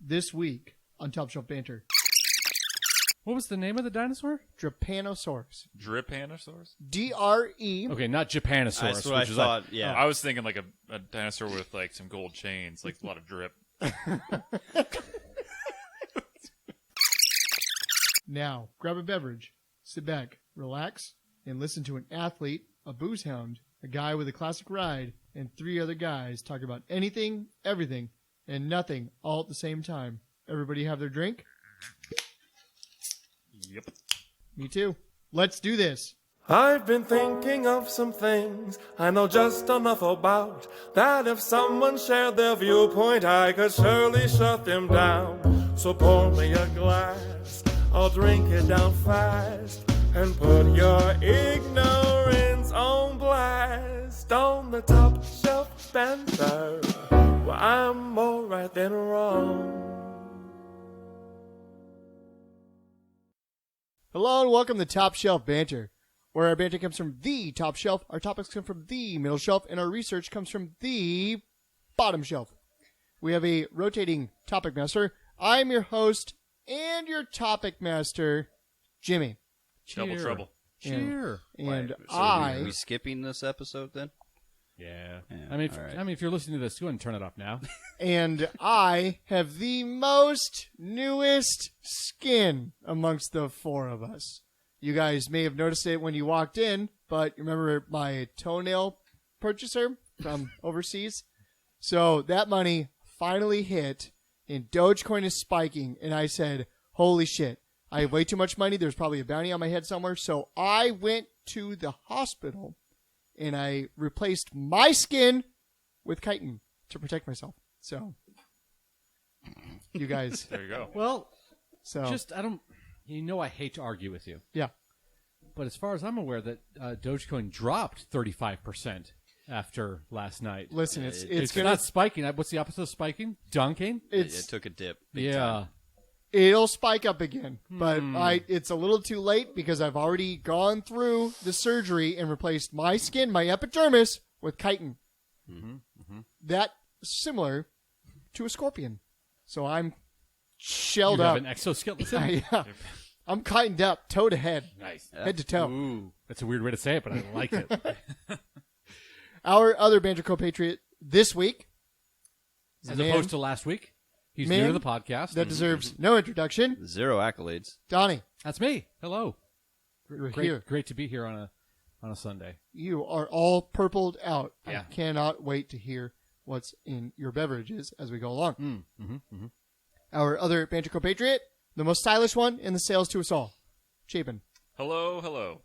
this week on Top Shelf Banter. What was the name of the dinosaur? Drapanosaurus. Drapanosaurus? D-R-E. Okay, not Japanosaurus. That's what I thought, yeah. I was thinking like a dinosaur with like some gold chains, like a lot of drip. Now, grab a beverage, sit back, relax, and listen to an athlete, a booze hound, a guy with a classic ride, and 3 other guys talk about anything, everything, and nothing all at the same time. Everybody have their drink? Yep. Me too. Let's do this. I've been thinking of some things I know just enough about, that if someone shared their viewpoint, I could surely shut them down. So pour me a glass, I'll drink it down fast, and put your ignorance on blast. On the Top Shelf Banter, well, I'm more right than wrong. Hello and welcome to Top Shelf Banter, where our banter comes from the top shelf, our topics come from the middle shelf, and our research comes from the bottom shelf. We have a rotating topic master. I'm your host and your topic master, Jimmy. Double trouble. Cheer. And So I... Are we skipping this episode then? Yeah. Yeah, I mean, all right. if you're listening to this, go ahead and turn it off now. And I have the most newest skin amongst the 4 of us. You guys may have noticed it when you walked in, but you remember my toenail purchaser from overseas? So that money finally hit, and Dogecoin is spiking, and I said, holy shit, I have way too much money. There's probably a bounty on my head somewhere. So I went to the hospital, and I replaced my skin with chitin to protect myself. So, you guys. There you go. Well, So I hate to argue with you. yeah. But as far as I'm aware, that Dogecoin dropped 35% after last night. Listen, it's It's gonna not spiking. What's the opposite of spiking? Dunking? It took a dip. Big Yeah. time. it'll spike up again, but it's a little too late because I've already gone through the surgery and replaced my skin, my epidermis, with chitin. That similar to a scorpion. So I'm shelled You have up. an exoskeleton? Yeah. I'm chitined up, toe to head, Nice. head to toe. Ooh, that's a weird way to say it, but I like it. Our other banter co-patriot this week is As a man opposed to last week, he's Man new to the podcast. that deserves no introduction. 0 accolades. Donnie, That's me. Hello. you're Great, here. great to be here on a Sunday. You are all purpled out. Yeah. I cannot wait to hear what's in your beverages as we go along. Our other banter co-patriot, the most stylish one in the sales to us all, Chapin. Hello, hello.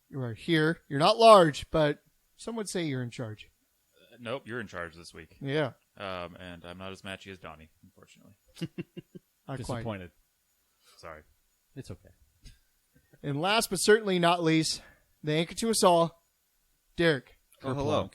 You are here. You're not large, but some would say you're in charge. Nope, you're in charge this week. Yeah, And I'm not as matchy as Donnie, unfortunately. not quite. Disappointed. Sorry. It's okay. And last but certainly not least, the anchor to us all, Derek. Oh, hello.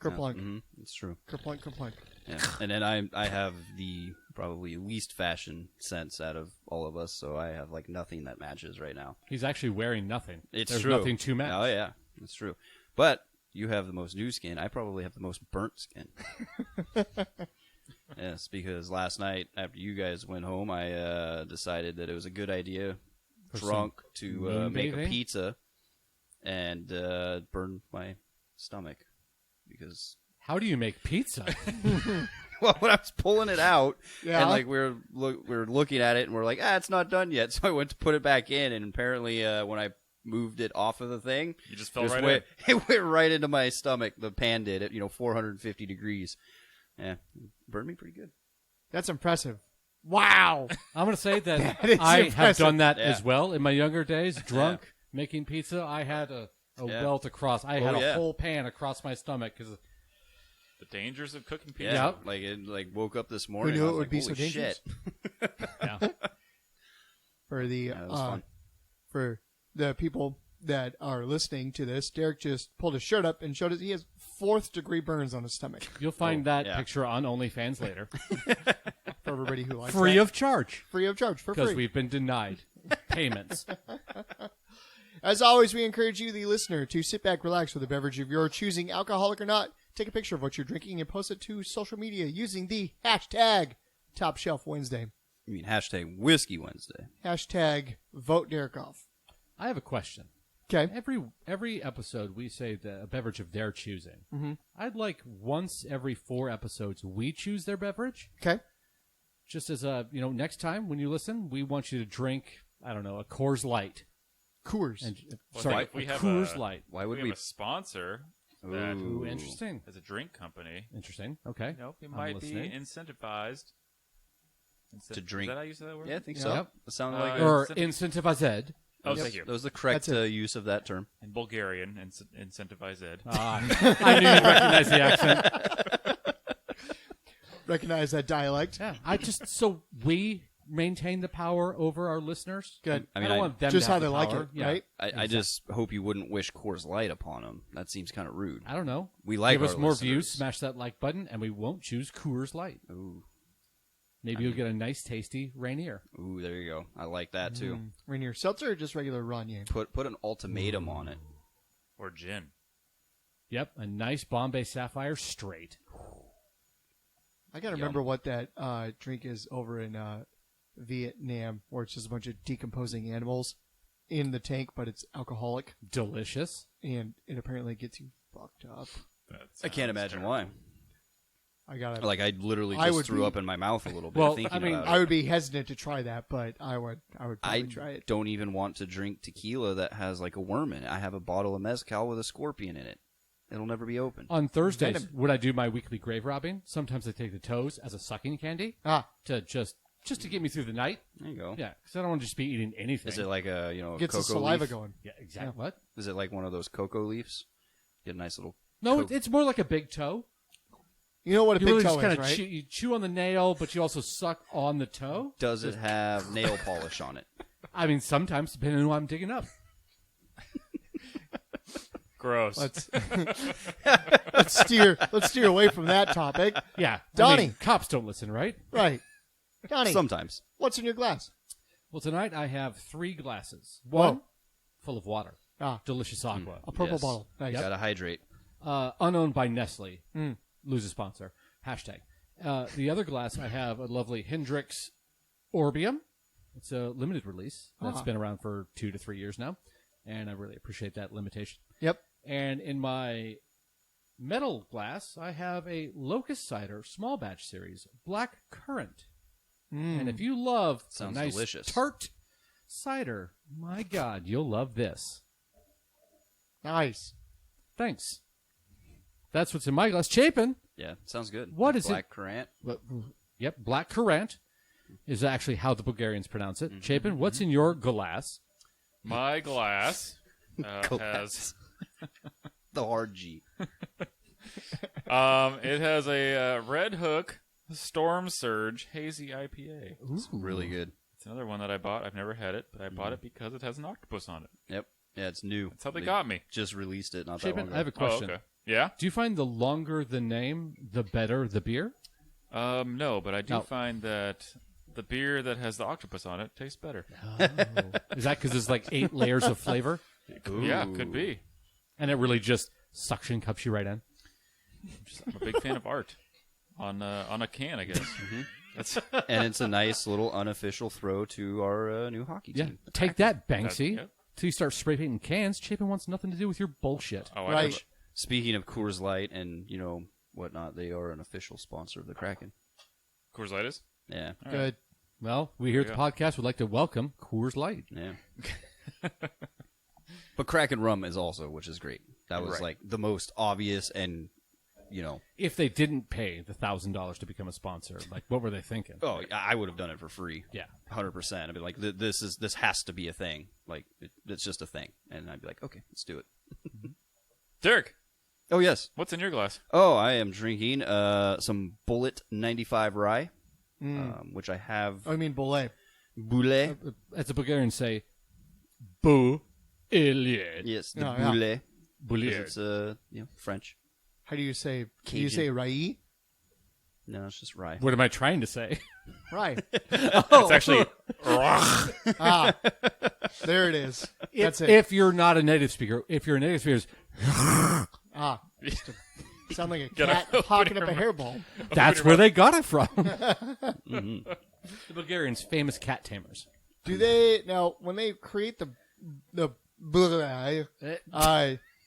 Kerplunk. It's true. Kerplunk, kerplunk. Yeah. And then I have the probably least fashion sense out of all of us, so I have like nothing that matches right now. He's actually wearing nothing. It's There's true. nothing to match. Oh yeah, it's true. But you have the most new skin. I probably have the most burnt skin. Yes, because last night after you guys went home, I decided that it was a good idea, drunk, to moon make a bathing? pizza and burn my stomach because. How do you make pizza? Well, when I was pulling it out, Yeah. and like we were looking at it, and we're like, it's not done yet. So I went to put it back in, and apparently, when I moved it off of the thing, You just fell it right went, it went right into my stomach. The pan did at 450 degrees. Yeah, it burned me pretty good. That's impressive. Wow. I'm going to say that That is I have impressive. done that Yeah. as well in my younger days. Drunk, making pizza. I had a Yeah. belt across. I had a yeah. whole pan across my stomach because The dangers of cooking pizza. Yeah, Yep. like it woke up this morning. knew I it was would like, be so "Holy dangerous?" shit." yeah. For the Yeah, it was fun. for the people that are listening to this, Derek just pulled his shirt up and showed us he has 4th degree burns on his stomach. You'll find that yeah. picture on OnlyFans later. For everybody who likes Free that. of charge. Free of charge for Because free. we've been denied payments. As always, we encourage you, the listener, to sit back, relax with a beverage of your choosing, alcoholic or not. Take a picture of what you're drinking and post it to social media using the hashtag Top Shelf Wednesday. You mean hashtag Whiskey Wednesday? Hashtag vote Derikoff. I have a question. Okay. Every episode we say a beverage of their choosing. Mm-hmm. I'd like once every 4 episodes we choose their beverage. Okay. Just as next time when you listen, we want you to drink, I don't know, a Coors Light. Coors. Well, we have Coors Light. Why would we have a sponsor that Ooh, interesting. is a drink company. Interesting. Okay. We might be incentivized to drink. Is that how you say that word? Yeah, I think so. Yep. It sounded like Or incentivized. Oh, thank you. that was the correct use of that term. In Bulgarian, incentivized. I knew you'd recognize the accent. Recognize that dialect. Yeah. So we maintain the power over our listeners. Good. I don't want them just to have how they the like power. it, Yeah. right? I just hope you wouldn't wish Coors Light upon them. That seems kind of rude. I don't know. We like Give us our more listeners. views, smash that like button, and we won't choose Coors Light. Ooh, Maybe you'll get a nice, tasty Rainier. ooh, there you go. I like that too. Rainier Seltzer or just regular Ranier? Put an ultimatum on it. Or gin. Yep, a nice Bombay Sapphire straight. I got to remember what that drink is over in Vietnam, where it's just a bunch of decomposing animals in the tank, but it's alcoholic, Delicious. and it apparently gets you fucked up. I can't imagine why. I gotta Like I literally I just would threw be- up in my mouth a little bit Well, thinking I mean, about it. I would be hesitant to try that, but I would probably I try it. don't even want to drink tequila that has like a worm in it. I have a bottle of mezcal with a scorpion in it. It'll never be open. On Thursdays, would I do my weekly grave robbing? Sometimes I take the toes as a sucking candy to just to get me through the night. There you go. Yeah, because I don't want to just be eating anything. Is it like a a Gets the cocoa saliva leaf? going. Yeah, exactly. What? Is it like one of those cocoa leaves? Get a nice little. No, Coke. it's more like a big toe. You know what a You big really toe just kind is, of right? you chew on the nail, but you also suck on the toe. Does it have nail polish on it? I mean, sometimes depending on what I'm digging up. Gross. Let's steer away from that topic. Yeah, Donnie. cops don't listen, right? Right. Donnie, Sometimes. what's in your glass? Well, tonight I have 3 glasses. Whoa. One full of water, Ah, delicious aqua. a purple Yes. bottle. Nice. Gotta hydrate. Unowned by Nestle. Lose a sponsor. Hashtag. The other glass, I have a lovely Hendrix Orbium. It's a limited release that's been around for 2 to 3 years now, and I really appreciate that limitation. Yep. And in my metal glass, I have a Locust Cider small batch series, Black Currant. And if you love Sounds a nice delicious. tart cider, my God, you'll love this. Nice. Thanks. That's what's in my glass. Chapin. Yeah, sounds good. What Like is it? Black Currant. Yep, Black Currant is actually how the Bulgarians pronounce it. Chapin, what's in your glass? My glass has The hard G. it has a Red Hook Storm Surge Hazy IPA. It's really good. It's another one that I bought. I've never had it, but I bought it because it has an octopus on it. Yep. Yeah, it's new. That's how they got me. Just released it not that long Chapin, ago. I have a question. Oh, okay. Yeah? Do you find the longer the name, the better the beer? No, but I do No. find that the beer that has the octopus on it tastes better. Is that because there's like 8 layers of flavor? Yeah, could be. And it really just suction cups you right in? I'm a big fan of art on a can, I guess. That's And it's a nice little unofficial throw to our new hockey Yeah. team. Take that, Banksy. Yep. Till you start spray painting cans, Chapin wants nothing to do with your bullshit. oh, Right. I Speaking of Coors Light and, whatnot, they are an official sponsor of the Kraken. Coors Light is? Yeah. Good. Well, we here at the podcast would like to welcome Coors Light. Yeah. But Kraken rum is also, which is great. That was Right. like the most obvious and, If they didn't pay the $1,000 to become a sponsor, like what were they thinking? oh, I would have done it for free. Yeah. 100%. I'd be like, this has to be a thing. Like, it's just a thing. And I'd be like, okay, let's do it. Derek, Oh, yes. what's in your glass? Oh, I am drinking some Bullet 95 rye, which I have Oh, I mean Bollet. Boulet. As the Bulgarians say, bu iliad. Yes, the Oh, yeah. Boulet. Boulier. It's French. How do you say? Do Cajun. you say Rai? No, it's just rye. What am I trying to say? Right. It's actually Ah, there it is. That's it. If you're not a native speaker, if you're a native speaker, Ah, Sound like a cat hawking up a hairball. That's where they got it from. The Bulgarians, famous cat tamers. Do they now when they create the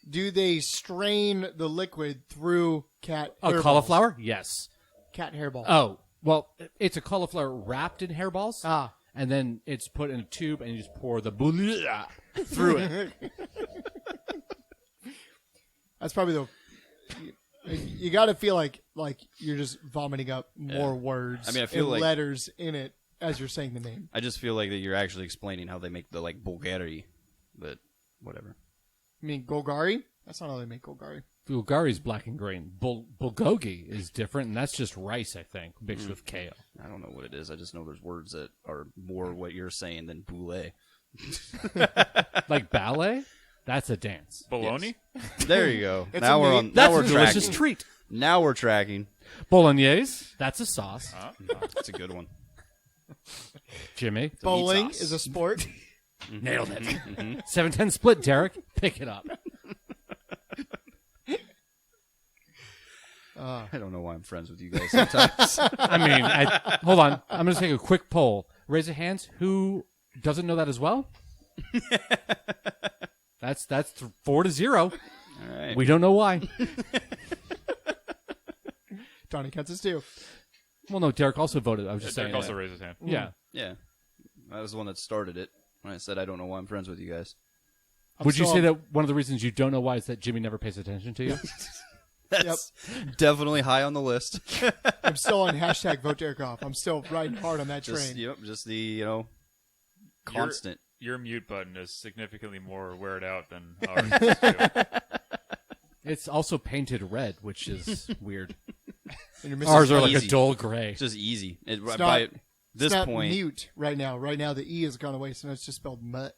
do they strain the liquid through cat A hairballs? cauliflower? Yes. Cat hairball. Oh, well, it's a cauliflower wrapped in hairballs. Ah. And then it's put in a tube, and you just pour the bouillon through it. That's probably the. You got to feel like you're just vomiting up more words. I mean, I feel and like- letters in it as you're saying the name. I just feel like that you're actually explaining how they make the Bulgari, but whatever. I mean, Golgari. That's not how they make Golgari. Bulgari's black and green. Bulgogi is different, and that's just rice, I think, mixed with kale. I don't know what it is. I just know there's words that are more what you're saying than boule. Like ballet? That's a dance. Bologna? There you go. It's now a we're meat. on. Now That's we're a delicious tracking. treat. Now we're tracking. Bolognese? That's a sauce. That's a good one. Jimmy? Bowling sauce. is a sport. Nailed it. 7-10 split, Derek. Pick it up. I don't know why I'm friends with you guys sometimes. I mean, hold on. I'm going to take a quick poll. Raise your hands. Who doesn't know that as well? That's 4-0. All right. We don't know why. Donnie counts as 2. Well, no, Derek also voted. I was just Derek saying. also that. raised his hand. Yeah. Yeah. I was the one that started it when I said I don't know why I'm friends with you guys. Would you still say on- that one of the reasons you don't know why is that Jimmy never pays attention to you? That's definitely high on the list. I'm still on hashtag vote Derek off. I'm still riding hard on that Just train. just the constant. Your mute button is significantly more weared out than ours is too. It's also painted red, which is weird. And you're missing Ours are like a easy. dull gray. It's just easy. It's By not- this it's not point, mute right now. Right now, the E has gone away, so now it's just spelled mutt.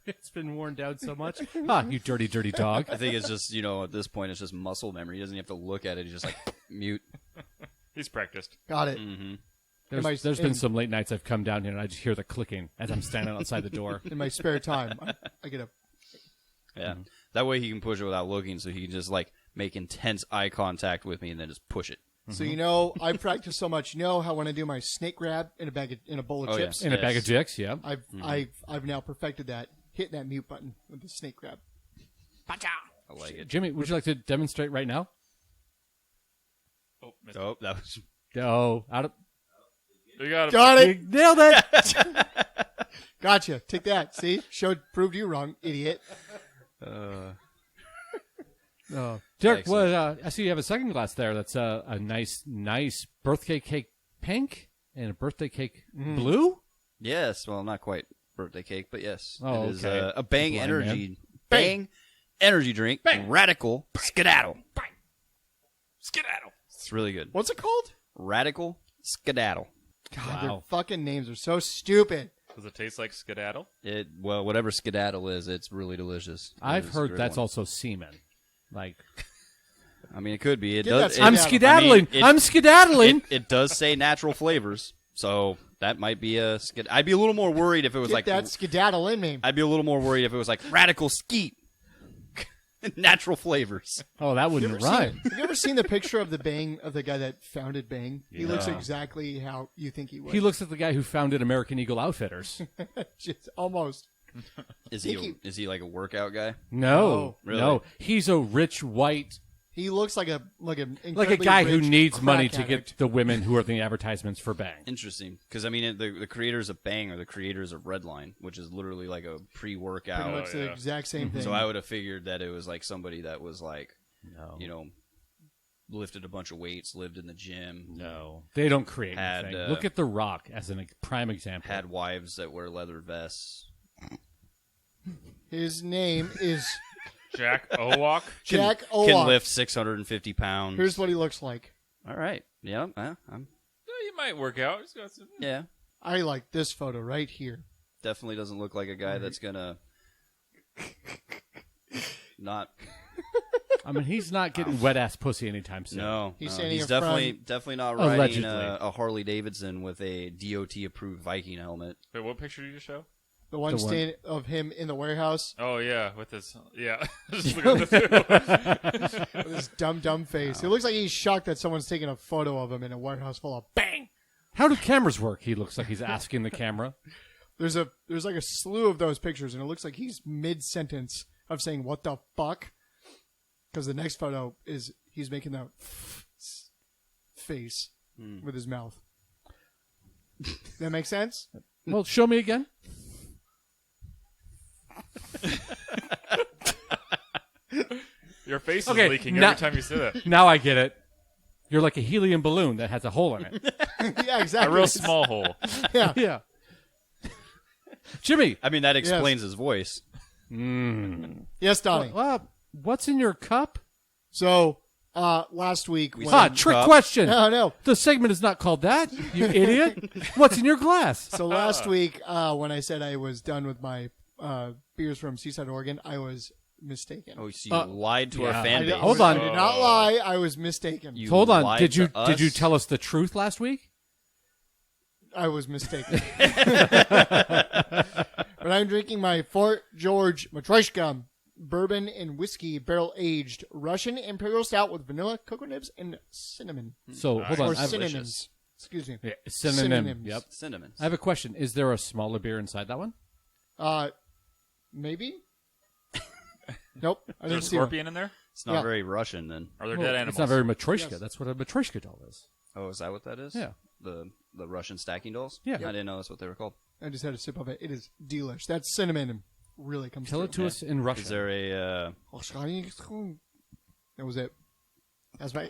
It's been worn down so much. Ah, you dirty, dirty dog. I think it's just at this point it's just muscle memory. He doesn't have to look at it. He's just like mute. He's practiced. Got it. There's been some late nights I've come down here and I just hear the clicking as I'm standing outside the door. In my spare time, I get a. Yeah. That way he can push it without looking, so he can just make intense eye contact with me and then just push it. So I practice so much. You know how when I do my snake grab in a bowl of Oh, yeah. chips, In a bag of dicks, yeah. I've now perfected that. Hitting that mute button with the snake grab. I like it. Jimmy, would you like to demonstrate right now? Oh, missed. Oh, that was Oh, out of You got him. Got you it. nailed it. Gotcha. Take that. See, proved you wrong, idiot. Derek, Excellent. I see you have a second glass there. That's a nice birthday cake pink and a birthday cake blue. yes. Well, not quite birthday cake, but yes, Oh, it is okay. a Bang Blind energy Bang energy drink. Radical skedaddle. Skedaddle. It's really good. What's it called? Radical skedaddle. God, their Wow. fucking names are so stupid. Does it taste like skedaddle? Whatever skedaddle is, it's really delicious. I've It's a heard great that's one. also semen. Like I mean, it could be. It Get does. that I'm skedaddle. skedaddling. I mean, it- I'm skedaddling. It does say natural flavors, so that might be a skid. I'd be a little more worried if it was Get like. that skedaddle in me. I'd be a little more worried if it was like radical skeet. Natural flavors. Oh, that wouldn't rhyme. Have you ever seen the picture of the guy that founded Bang? He looks exactly how you think he would. He looks like the guy who founded American Eagle Outfitters. Just almost. Is Think he like a workout guy? No, Really? no, he's a rich white, He looks like a like a incredibly guy who rich needs crack money to addict. get the women who are the advertisements for Bang. Interesting, because I mean the creators of Bang are the creators of Redline, which is literally like a pre-workout. Pretty much the yeah. exact same thing. So I would have figured that it was like somebody that was like, lifted a bunch of weights, lived in the gym, No, they don't create Had, anything. Look at The Rock as a prime example. had wives that wear leather vests. His name is Jack Owak. Jack Can Owak. lift 650 pounds. Here's what he looks like. All right. Yeah. I'm, You might work out. He's got some- yeah. I like this photo right here. Definitely doesn't look like a guy that's gonna not. I mean, he's not getting wet ass pussy anytime soon. No, He's no, standing he's in front- definitely not riding Allegedly. a Harley Davidson with a DOT approved Viking helmet. Wait, what picture did you show? The one of him in the warehouse. Oh yeah, with his Just look at the With his dumb face. It looks like he's shocked that someone's taking a photo of him in a warehouse full of bang. How do cameras work? He looks like he's asking the camera. There's like a slew of those pictures, and it looks like he's mid-sentence of saying, what the fuck? Because the next photo is he's making that face with his mouth. That make sense? Well, show me again. Your face is Okay, leaking now- every time you say that. Now I get it. You're like a helium balloon that has a hole in it. Yeah, A exactly. real small hole. Yeah. Yeah. Jimmy. I mean, that explains his voice. Yes, Donnie. What's in your cup? So, last week... when- Trick cup. question. No. The segment is not called that, you idiot. What's in your glass? So last week, when I said I was done with my beers from Seaside, Oregon, I was mistaken. Oh, so you lied to our yeah. fan base. Hold on. I did not lie. I was mistaken. You Hold on. lied Did you to us? did you tell us the truth last week? I was mistaken. But I'm drinking my Fort George Matryoshka bourbon and whiskey barrel-aged Russian Imperial Stout with vanilla, cocoa nibs, and cinnamon. So, hold on. Or I have- synonyms. Excuse me. Yeah, synonym. Synonyms. Yep. Cinnamon. I have a question. Is there a smaller beer inside that one? Maybe? Nope. I Is there a didn't see one. scorpion in there? It's not Yeah. very Russian, then. Are there Well, dead animals? it's not very Matryoshka. Yes. That's what a Matryoshka doll is. Oh, is that what that is? Yeah. The Russian stacking dolls? Yeah. I didn't know that's what they were called. I just had a sip of it. It is delish. That cinnamon really comes Tell through. it to us in Russian. Is there a... That was it. That's my...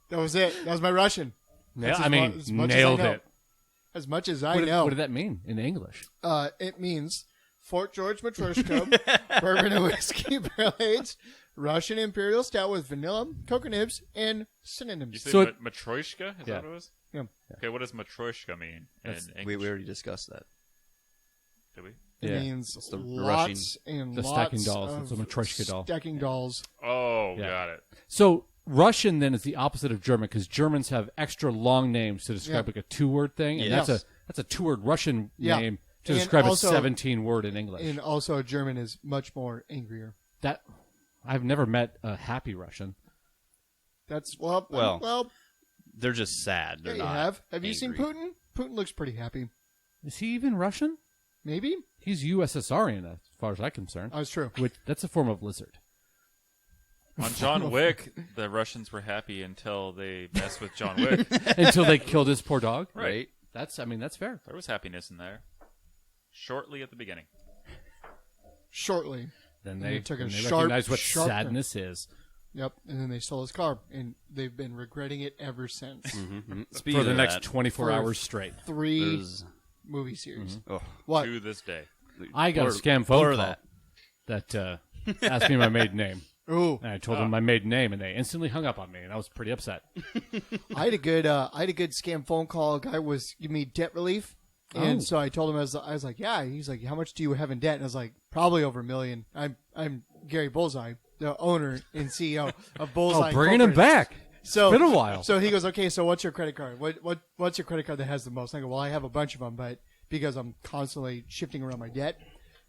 That was it. That was my Russian. That's as as much as I nailed know. it. As much as I What did, know. what did that mean in English? It means Fort George Matryoshka, bourbon and whiskey barrel-aged, Russian Imperial Stout with vanilla, cocoa nibs, and You synonyms. say So Matryoshka? Is Yeah. that what it was? Yeah. Okay, what does Matryoshka mean in English? We already discussed that. Did we? It Yeah. means the lots and the lots stacking dolls. of It's a Matryoshka doll. stacking dolls. Oh, Yeah. got it. So Russian then is the opposite of German because Germans have extra long names to describe Yeah. like a 2-word thing, and Yes. that's a 2-word Russian Yeah. name to And describe also- a 17-word in English. And also German is much more angrier. That I've never met a happy Russian. That's, Well, They're just sad. yeah, They're you not have. Have you seen angry. Putin? Putin looks pretty happy. Is he even Russian? Maybe? He's USSRian as far as I'm concerned. That's true. Which that's a form of lizard. On John Wick, the Russians were happy until they messed with John Wick. Until they killed his poor dog. Right. That's fair. There was happiness in there. Shortly at the beginning. Shortly. Then And they, they took a then they sharp- recognize what sharp turn. sadness is. Yep. And then they stole his car. And they've been regretting it ever since. Speaking For the of next that, 24 For- hours straight. 3 there's- movie series. oh, What? To this day. I got a blur- scam phone blur call that asked me my maiden name. Ooh. And I told them my maiden name, and they instantly hung up on me, and I was pretty upset. I had a good scam phone call. A guy was giving me debt relief. And Oh. so I told him, I was like, yeah. He's like, how much do you have in debt? And I was like, probably over $1 million. I'm Gary Bullseye, the owner and CEO of Bullseye. Oh, bringing him Incorporated. back. So It's been a while. So he goes, okay, so what's your credit card? What's your credit card that has the most? And I go, well, I have a bunch of them, but because I'm constantly shifting around my debt.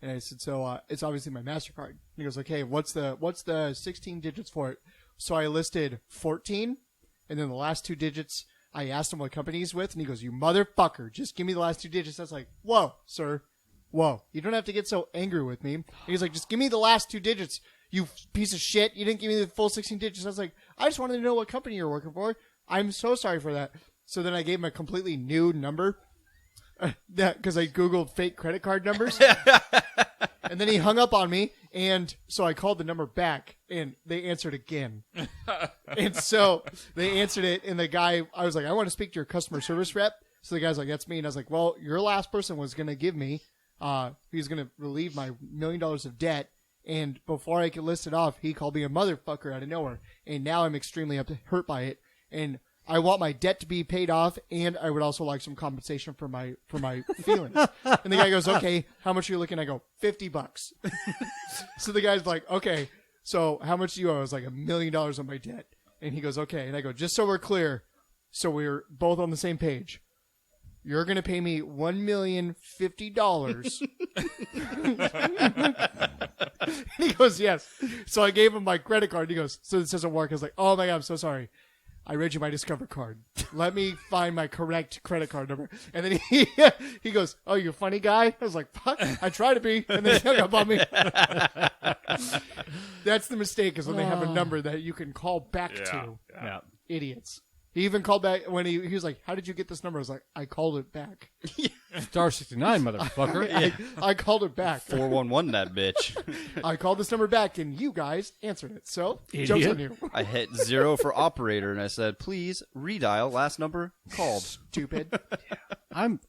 And I said, so it's obviously my MasterCard. And he goes, okay, what's the 16 digits for it? So I listed 14, and then the last 2 digits, I asked him what company he's with, and he goes, you motherfucker, just give me the last 2 digits. I was like, whoa, sir, whoa. You don't have to get so angry with me. And he's like, just give me the last 2 digits, you piece of shit. You didn't give me the full 16 digits. I was like, I just wanted to know what company you're working for. I'm so sorry for that. So then I gave him a completely new number. Because I Googled fake credit card numbers. And then he hung up on me. And so I called the number back. And they answered again. And so they answered it. And the guy, I was like, I want to speak to your customer service rep. So the guy's like, that's me. And I was like, well, your last person was going to give me, he's going to relieve my $1 million of debt. And before I could list it off, he called me a motherfucker out of nowhere. And now I'm extremely hurt by it. And I want my debt to be paid off, and I would also like some compensation for my feelings. And the guy goes, okay, how much are you looking? I go, $50. So the guy's like, okay, so how much do you owe? I was like, $1 million on my debt. And he goes, okay. And I go, just so we're clear, so we're both on the same page. you're going to pay me $1,050,000. He goes, yes. So I gave him my credit card. He goes, so this doesn't work. I was like, oh my God, I'm so sorry. I read you my Discover card. Let me find my correct credit card number. And then he goes, oh, you a funny guy? I was like, fuck, I try to be. And then he hung up on me. That's the mistake, is when they have a number that you can call back to. Yeah. Idiots. He even called back when he was like, how did you get this number? I was like, I called it back. Star 69, motherfucker. I called it back. 411 that bitch. I called this number back, and you guys answered it. So, Idiot. joke's on you. I hit 0 for operator, and I said, please redial last number called. Stupid. I'm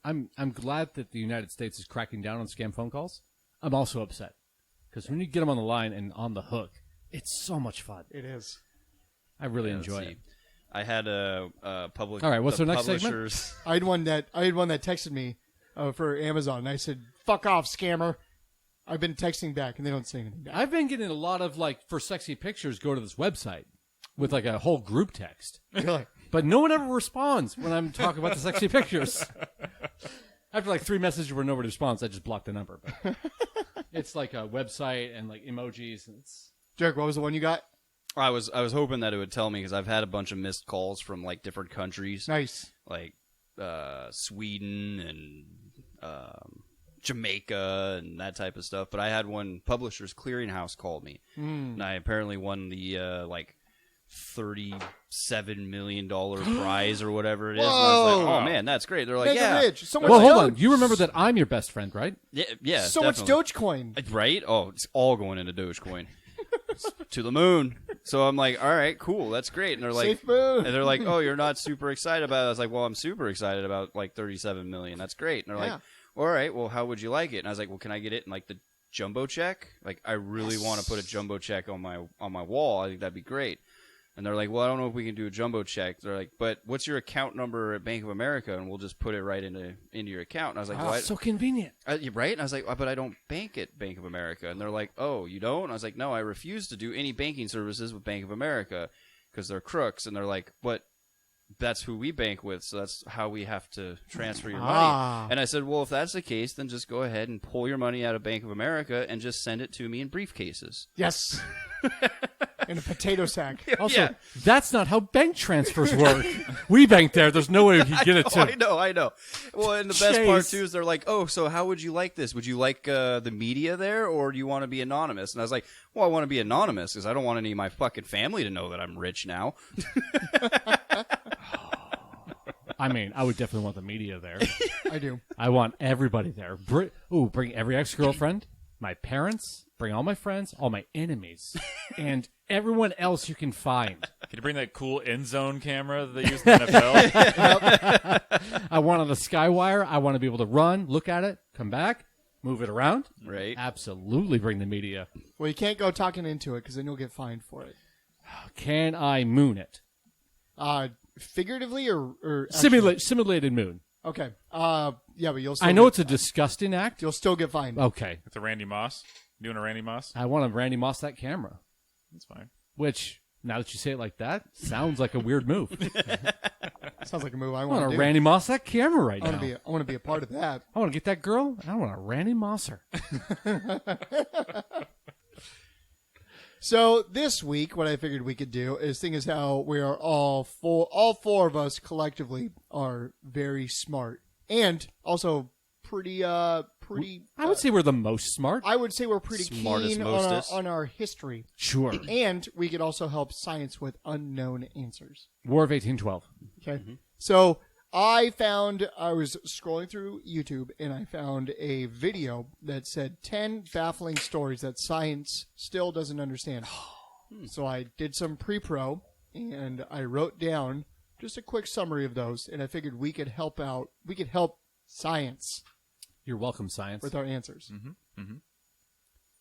glad that the United States is cracking down on scam phone calls. I'm also upset because when you get them on the line and on the hook, it's so much fun. It is. I really enjoy it. I had a public. All right, what's the next segment? publishers. I had one that texted me for Amazon, and I said, "Fuck off, scammer." I've been texting back, and they don't say anything back. I've been getting a lot of, like, for sexy pictures, go to this website with, like, a whole group text. Really? But no one ever responds when I'm talking about the sexy pictures. After, like, 3 messages where nobody responds, I just block the number. But it's like a website and, like, emojis. And it's... Derek, what was the one you got? I was hoping that it would tell me because I've had a bunch of missed calls from like different countries, Nice. like Sweden and Jamaica and that type of stuff. But I had one Publishers Clearinghouse called me, and I apparently won the like $37 million prize or whatever it is. And I was like, oh man, that's great. They're like, Make yeah, it rich. So much Well, hold Doge. on. You remember that I'm your best friend, right? yeah, So definitely. much Dogecoin. Right? Oh, it's all going into Dogecoin. To the moon. So I'm like, all right, cool, that's great. And they're like, Safe moon. and they're like, oh, you're not super excited about it. I was like, well, I'm super excited about like 37 million. That's great. And they're like, all right, well, how would you like it? And I was like, well, can I get it in like the jumbo check? Like, I really want to put a jumbo check on my wall. I think that'd be great. And they're like, well, I don't know if we can do a jumbo check. They're like, but what's your account number at Bank of America? And we'll just put it right into your account. And I was like, well, So convenient. right? And I was like, but I don't bank at Bank of America. And they're like, oh, you don't? And I was like, no, I refuse to do any banking services with Bank of America because they're crooks. And they're like, but that's who we bank with, so that's how we have to transfer your money. And I said, well, if that's the case, then just go ahead and pull your money out of Bank of America and just send it to me in briefcases. Yes. In a potato sack. Also, that's not how bank transfers work. We bank there. There's no way we can get it to. I know. Well, and the best part, too, is they're like, oh, so how would you like this? Would you like the media there, or do you want to be anonymous? And I was like, well, I want to be anonymous because I don't want any of my fucking family to know that I'm rich now. I mean, I would definitely want the media there. I do. I want everybody there. Bring every ex-girlfriend, my parents, bring all my friends, all my enemies, and everyone else you can find. Can you bring that cool end zone camera that they use in the NFL? I want on the Skywire. I want to be able to run, look at it, come back, move it around. Right. Absolutely bring the media. Well, you can't go talking into it because then you'll get fined for it. Can I moon it? Figuratively or actually? Simulated moon. Okay. Yeah, but you'll still I know it's a disgusting act. you'll still get fined. Okay. With the Randy Moss? Doing a Randy Moss? I want to Randy Moss that camera. That's fine. Which, now that you say it like that, sounds like a weird move. Sounds like a move I I want want to to do. Randy Moss that camera right I now. want to be a part of that. I want to get that girl. I want to Randy Moss her. So this week, what I figured we could do is thing is how we are all four of us collectively are very smart and also pretty. I would say we're the most smart. I would say we're pretty Smartest, keen mostest. on our history, Sure. and we could also help science with unknown answers. War of 1812. Okay, so I was scrolling through YouTube and I found a video that said 10 baffling stories that science still doesn't understand. So I did some pre-pro and I wrote down just a quick summary of those, and I figured we could help science You're welcome, science. with our answers.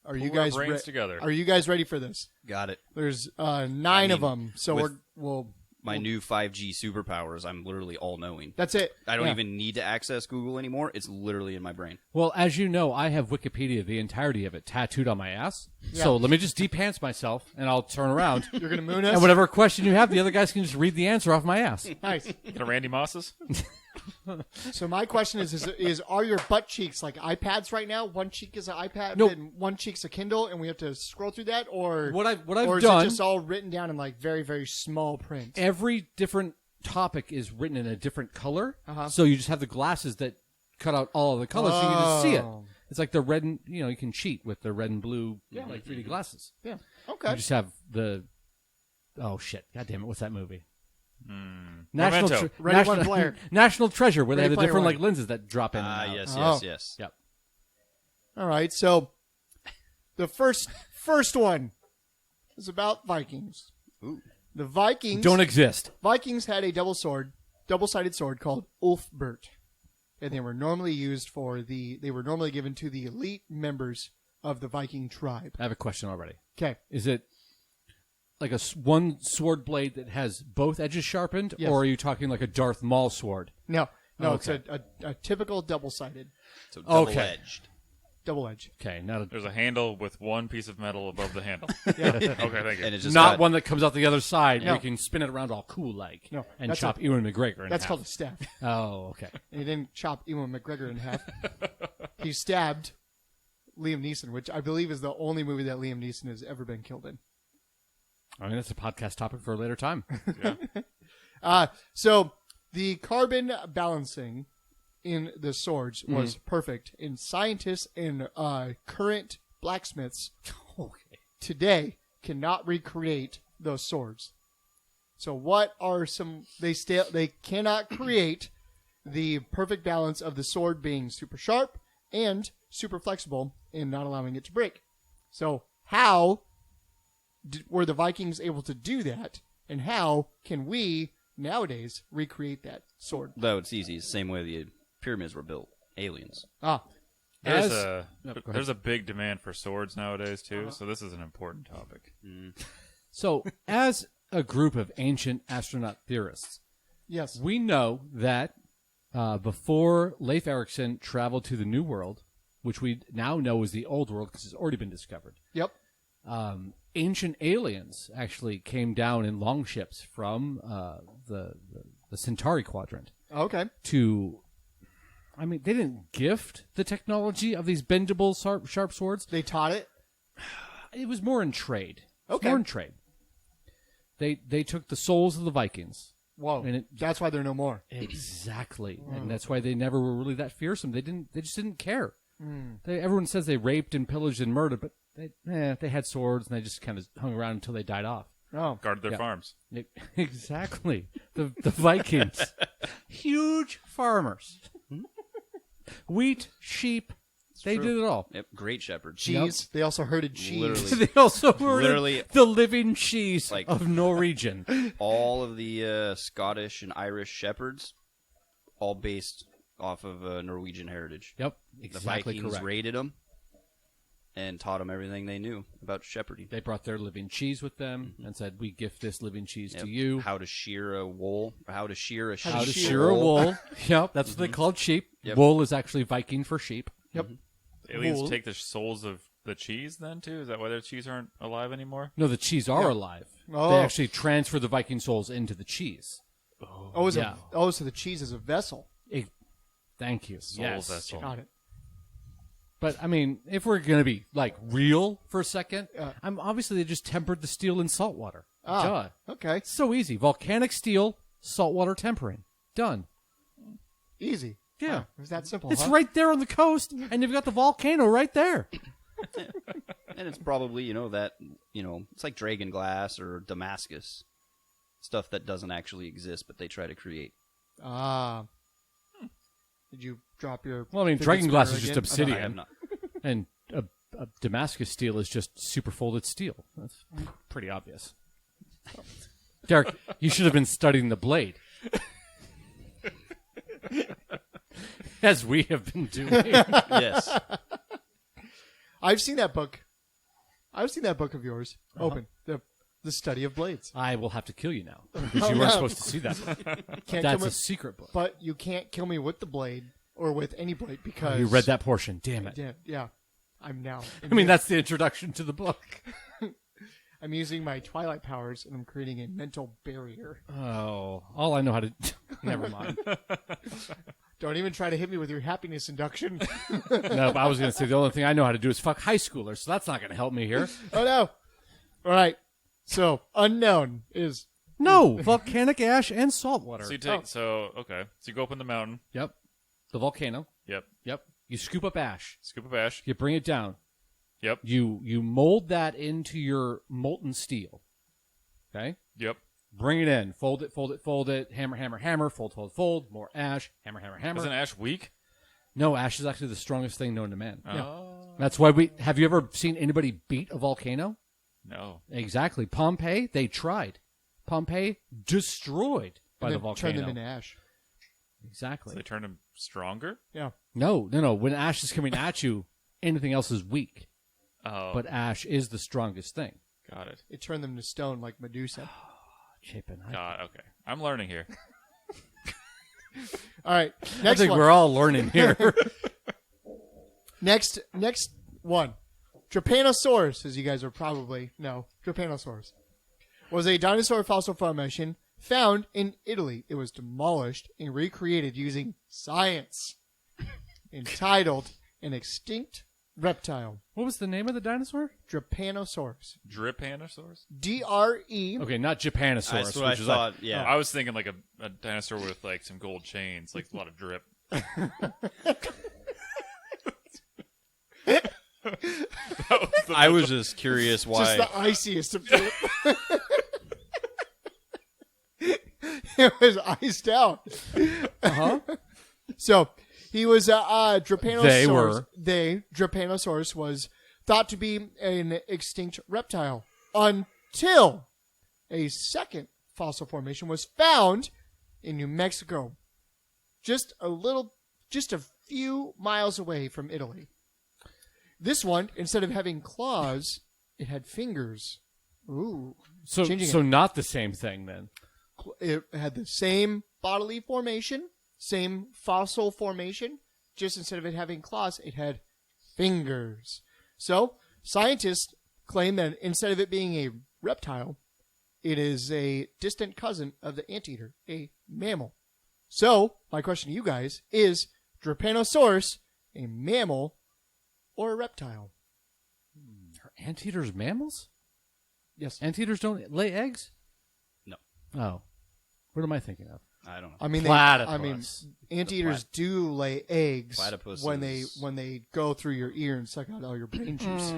Are you Pull our guys brains together. Are you guys ready for this? Got it. There's 9 of them, so with- we'll My new 5G superpowers, I'm literally all-knowing. that's it. I don't Yeah. even need to access Google anymore. It's literally in my brain. Well, as you know, I have Wikipedia, the entirety of it, tattooed on my ass. So let me just de-pants myself, and I'll turn around. You're gonna moon us. And whatever question you have, the other guys can just read the answer off my ass. Nice. The Randy Mosses? So my question is are your butt cheeks like iPads right now? One cheek is an iPad Nope. and one cheek's a Kindle, and we have to scroll through that, or What I've or is done- it just all written down in like very, very small print? Every different topic is written in a different color, Uh-huh. so you just have the glasses that cut out all of the colors, so you can just see it. Oh. It's like the red and you can cheat with the red and blue like 3D glasses. Yeah. You Okay. just have the shit. God damn it! What's that movie? Memento. Ready One Player. National Treasure, where they Ready have the Player different One. like lenses that drop in. and out. Yes, Oh. yes, yes. Yep. All right. So the first one is about Vikings. Ooh. The Vikings Don't exist. Vikings had a double-sided sword called Ulfbert, and they were normally given to the elite members of the Viking tribe. I have a question already. Okay. Is it like one sword blade that has both edges sharpened, Yes. or are you talking like a Darth Maul sword? No, Okay. it's a typical double-sided, So double Okay. edged. double edge. Okay, not a, There's a handle with one piece of metal above the handle. Okay, thank you. And it's just not got- one that comes out the other side No. where you can spin it around all cool like No, and that's chop a- Ewan McGregor in That's half. called a stab. Oh, okay. And he didn't chop Ewan McGregor in half. He stabbed Liam Neeson, which I believe is the only movie that Liam Neeson has ever been killed in. I mean, that's a podcast topic for a later time. So the carbon balancing in the swords was perfect, and scientists and current blacksmiths today cannot recreate those swords. So what are some? They cannot create the perfect balance of the sword being super sharp and super flexible and not allowing it to break. So how were the Vikings able to do that, and how can we nowadays recreate that sword? Though it's easy. It's the same way the pyramids were built. Aliens. There's As- there's a big demand for swords nowadays too, so this is an important topic. So, as a group of ancient astronaut theorists, Yes. we know that before Leif Erikson traveled to the New World, which we now know is the Old World because it's already been discovered, Yep. ancient aliens actually came down in longships from the Centauri quadrant Okay. to. I mean, they didn't gift the technology of these bendable sharp swords. They taught it. It was more in trade. Okay. More in trade. They took the souls of the Vikings. Whoa. And That's why there are no more. Exactly, and that's why they never were really that fearsome. They just didn't care. Everyone says they raped and pillaged and murdered, but they had swords and they just kind of hung around until they died off. Oh. Guarded their Yeah. farms. Exactly, the Vikings, huge farmers, wheat, sheep. They true. did it all. Yep. Great shepherds. Cheese. They also herded cheese. Literally. They also were Literally- the living cheese Like- of Norwegian. All of the Scottish and Irish shepherds, all based off of Norwegian heritage. Yep, The exactly Vikings correct. raided them and taught them everything they knew about shepherding. They brought their living cheese with them and said, "We gift this living cheese Yep. to you." How to shear a wool, or how to shear a sheep. How to shear a wool. Yep, that's what they called sheep. Yep. Wool is actually Viking for sheep. Yep. Aliens Wool. take the souls of the cheese then too? Is that why their cheese aren't alive anymore? No, the cheese are alive. Oh. They actually transfer the Viking souls into the cheese. Oh, Yeah. So the cheese is a vessel. Thank you. Yes. vessel. Got it. But I mean, if we're gonna be like real for a second, Yeah. I'm obviously they just tempered the steel in salt water. Duh. Okay. It's so easy. Volcanic steel, saltwater tempering. Done. Easy. Yeah. Huh. It was that simple. It's huh? right there on the coast, and you've got the volcano right there. And it's probably, it's like dragon glass or Damascus. Stuff that doesn't actually exist, but they try to create. Ah. Did you drop your? Well, I mean, physics dragon glass mirror is just again? obsidian. I have not. And a Damascus steel is just superfolded steel. That's pretty obvious. Derek, you should have been studying the blade. As we have been doing. Yes. I've seen that book. I've seen that book of yours. Open the study of blades. I will have to kill you now. Because you weren't supposed to see that book. Can't That's kill a me, secret book. but you can't kill me with the blade or with any blade because You read that portion. Damn it. Yeah. I'm now. I mean, that's the introduction to the book. I'm using my Twilight powers and I'm creating a mental barrier. Oh, all I know how to Never mind. Don't even try to hit me with your happiness induction. No, but I was going to say the only thing I know how to do is fuck high schoolers, so that's not going to help me here. Oh, no. All right. So, unknown is... No, volcanic ash and salt water. So you take, so you go up in the mountain. Yep. The volcano. Yep. Yep. You scoop up ash. Scoop of ash. You bring it down. Yep. You mold that into your molten steel. Okay? Yep. Bring it in. Fold it. Hammer, hammer, hammer. Fold. More ash. Hammer, hammer, hammer. Isn't ash weak? No, ash is actually the strongest thing known to man. Oh. That's why have you ever seen anybody beat a volcano? No. Exactly. Pompeii, they tried. Pompeii destroyed by the volcano. Turn them into ash. Exactly. So they turn them stronger? Yeah. No. When ash is coming at you, anything else is weak. Oh. But ash is the strongest thing. Got it. It turned them to stone like Medusa. Chapin. God, okay. I'm learning here. All right. I Next think one. we're all learning here. Next one. Drapanosaurus, as you guys are probably know. Drapanosaurus was a dinosaur fossil formation found in Italy. It was demolished and recreated using science. Entitled An Extinct Reptile. What was the name of the dinosaur? Drapanosaurus. Drapanosaurus? D-R-E. Okay, not Japanosaurus. That's what I which is thought. like, Yeah. I was thinking like a dinosaur with like some gold chains, like a lot of drip. I was just curious why. Just the iciest of drip. It was iced out. uh-huh. So he was Drapanosaurus. They were. Drapanosaurus was thought to be an extinct reptile until a second fossil formation was found in New Mexico, just a few miles away from Italy. This one, instead of having claws, it had fingers. Ooh. So Changing it. not the same thing then. It had the same bodily formation, same fossil formation, just instead of it having claws, it had fingers. So, scientists claim that instead of it being a reptile, it is a distant cousin of the anteater, a mammal. So, my question to you guys is, Drapanosaurus a mammal or a reptile? Are anteaters mammals? Yes. Anteaters don't lay eggs? No. Oh. What am I thinking of? I don't know. I mean, Platypus. anteaters do lay eggs Platypus when is- they go through your ear and suck out all your brain juice.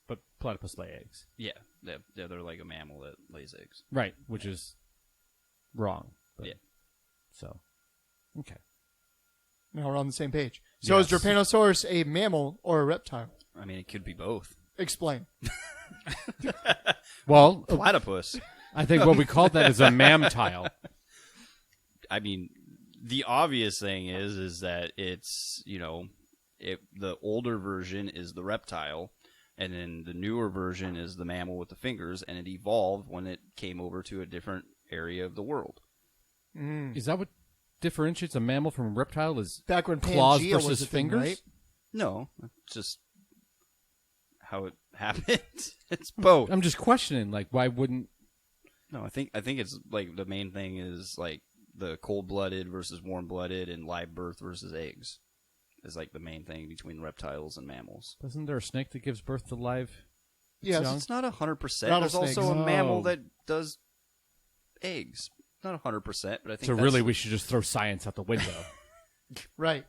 But platypus lay eggs. Yeah, they're like a mammal that lays eggs. Right, which is wrong. But, Yeah. So, okay. Now we're on the same page. So Yes. is Drapanosaurus a mammal or a reptile? I mean, it could be both. Explain. Well, Platypus. I think what we called that is a mamtile. I mean, the obvious thing is that it's, the older version is the reptile, and then the newer version is the mammal with the fingers, and it evolved when it came over to a different area of the world. Is that what differentiates a mammal from a reptile? Is Back when claws Pangea versus was a thing, fingers? right? No, it's just how it happened. It's both. I'm just questioning, like, why wouldn't... No, I think it's like the main thing is like the cold-blooded versus warm-blooded and live birth versus eggs is like the main thing between reptiles and mammals. Isn't there a snake that gives birth to live? Yes. young? It's not 100%. There's Rattlesnakes. also a mammal Oh. that does eggs. Not 100%, but I think So that's... really, we should just throw science out the window. Right.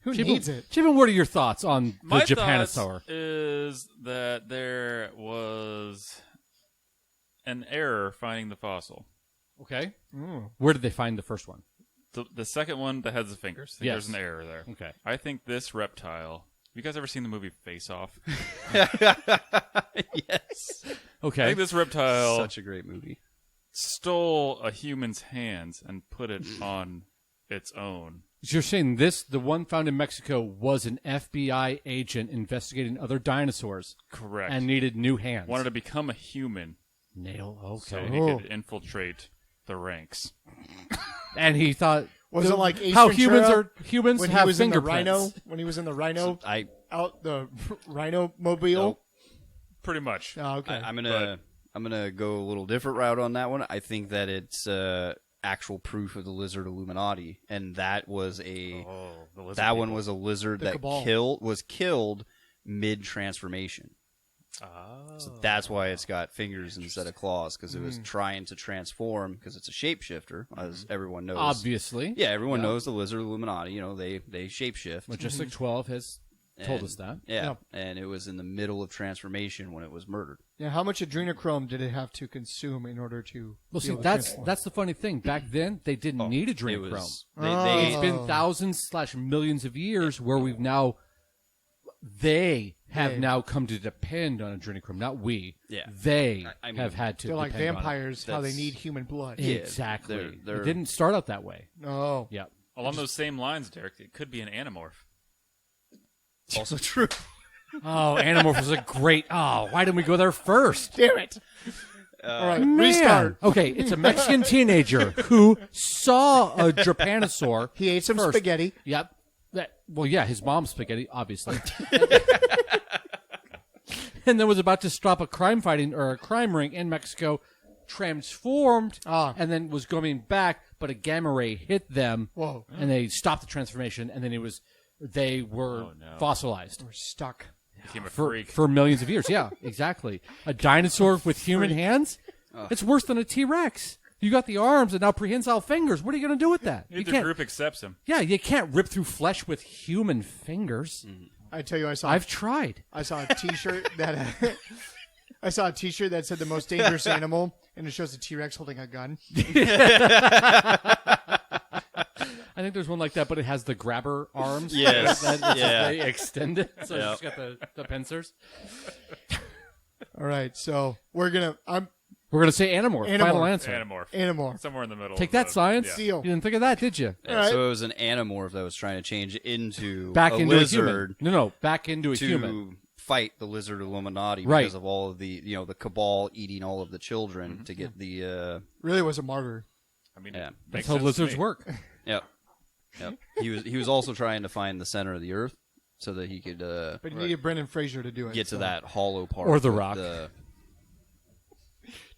Who Chibin, needs it? Chibin, what are your thoughts on the My Japanosaur? thoughts is that there was an error finding the fossil. Okay. Where did they find the first one? The second one that has the fingers. I think Yes. There's an error there. Okay. I think this reptile... Have you guys ever seen the movie Face Off? Yes. I Okay. think this reptile Such a great movie. stole a human's hands and put it on its own. So you're saying the one found in Mexico, was an FBI agent investigating other dinosaurs Correct. and needed new hands. Wanted to become a human nail. so Okay. he could infiltrate the ranks. And he thought, Was it like Ace how Ventura humans when he have was in the fingerprints? rhino? When he was in the rhino out the rhino mobile? Nope. Pretty much. Oh, okay. I'm gonna go a little different route on that one. I think that it's actual proof of the lizard Illuminati, and that was a the lizard that one people. was a lizard The that cabal. was killed mid-transformation. Oh. So that's why it's got fingers instead of claws, because it was trying to transform, because it's a shapeshifter, as everyone knows. Obviously. Yeah, everyone knows the lizard Illuminati. You know, they shapeshift. Majestic 12 has told us that. Yeah, Yep. and it was in the middle of transformation when it was murdered. Yeah, how much adrenochrome did it have to consume in order to? Well, be see, able to that's transform? the funny thing. Back then, they didn't need It adrenochrome. was, It's been thousands/millions of years where we've now, they have now come to depend on adrenochrome, not we. Yeah. They I mean, have had to. They're like depend on it. vampires, how they That's- need human blood. Yeah, Exactly. they're- It didn't start out that way. Oh, Yeah. Along those same lines, Derek, it could be an anamorph. also true. Oh, Animorph was a great. Oh, why didn't we go there first? damn it! All right, Man. restart. Okay, it's a Mexican teenager who saw a Drapanosaur. He ate some first. spaghetti. Yep. Well, yeah, his mom's spaghetti, obviously. And then was about to stop a crime ring in Mexico, transformed, and then was going back, but a gamma ray hit them. Whoa. And they stopped the transformation, and then they were fossilized We're stuck. Became a for freak. millions of years. Yeah, exactly. A dinosaur with human hands? It's worse than a T-Rex. You got the arms and now prehensile fingers. What are you going to do with that? You Neither can't. group accepts him. Yeah, you can't rip through flesh with human fingers. I tell you, I've tried. I saw a T-shirt that I saw a T-shirt that said the most dangerous animal, and it shows a T-Rex holding a gun. I think there's one like that, but it has the grabber arms. Yes. They extend it, so Yep. it's got the pincers. All right, so we're gonna. I'm We're going to say Animorph. Animorph. Final answer. Anamorph. Animorph. Somewhere in the middle. Take of that, the- science. Yeah. Seal. You didn't think of that, did you? Yeah, All right. So it was an anamorph that was trying to change into Back a into lizard a human. No, back into a to human. fight the lizard Illuminati Right. because of all of the the cabal eating all of the children to get the Really was a martyr. I mean, Yeah. it That's makes how sense to lizards me. work. Yep. He was also trying to find the center of the earth so that he could But you needed Brendan Fraser to do it. get to so. that hollow part Or The with Rock.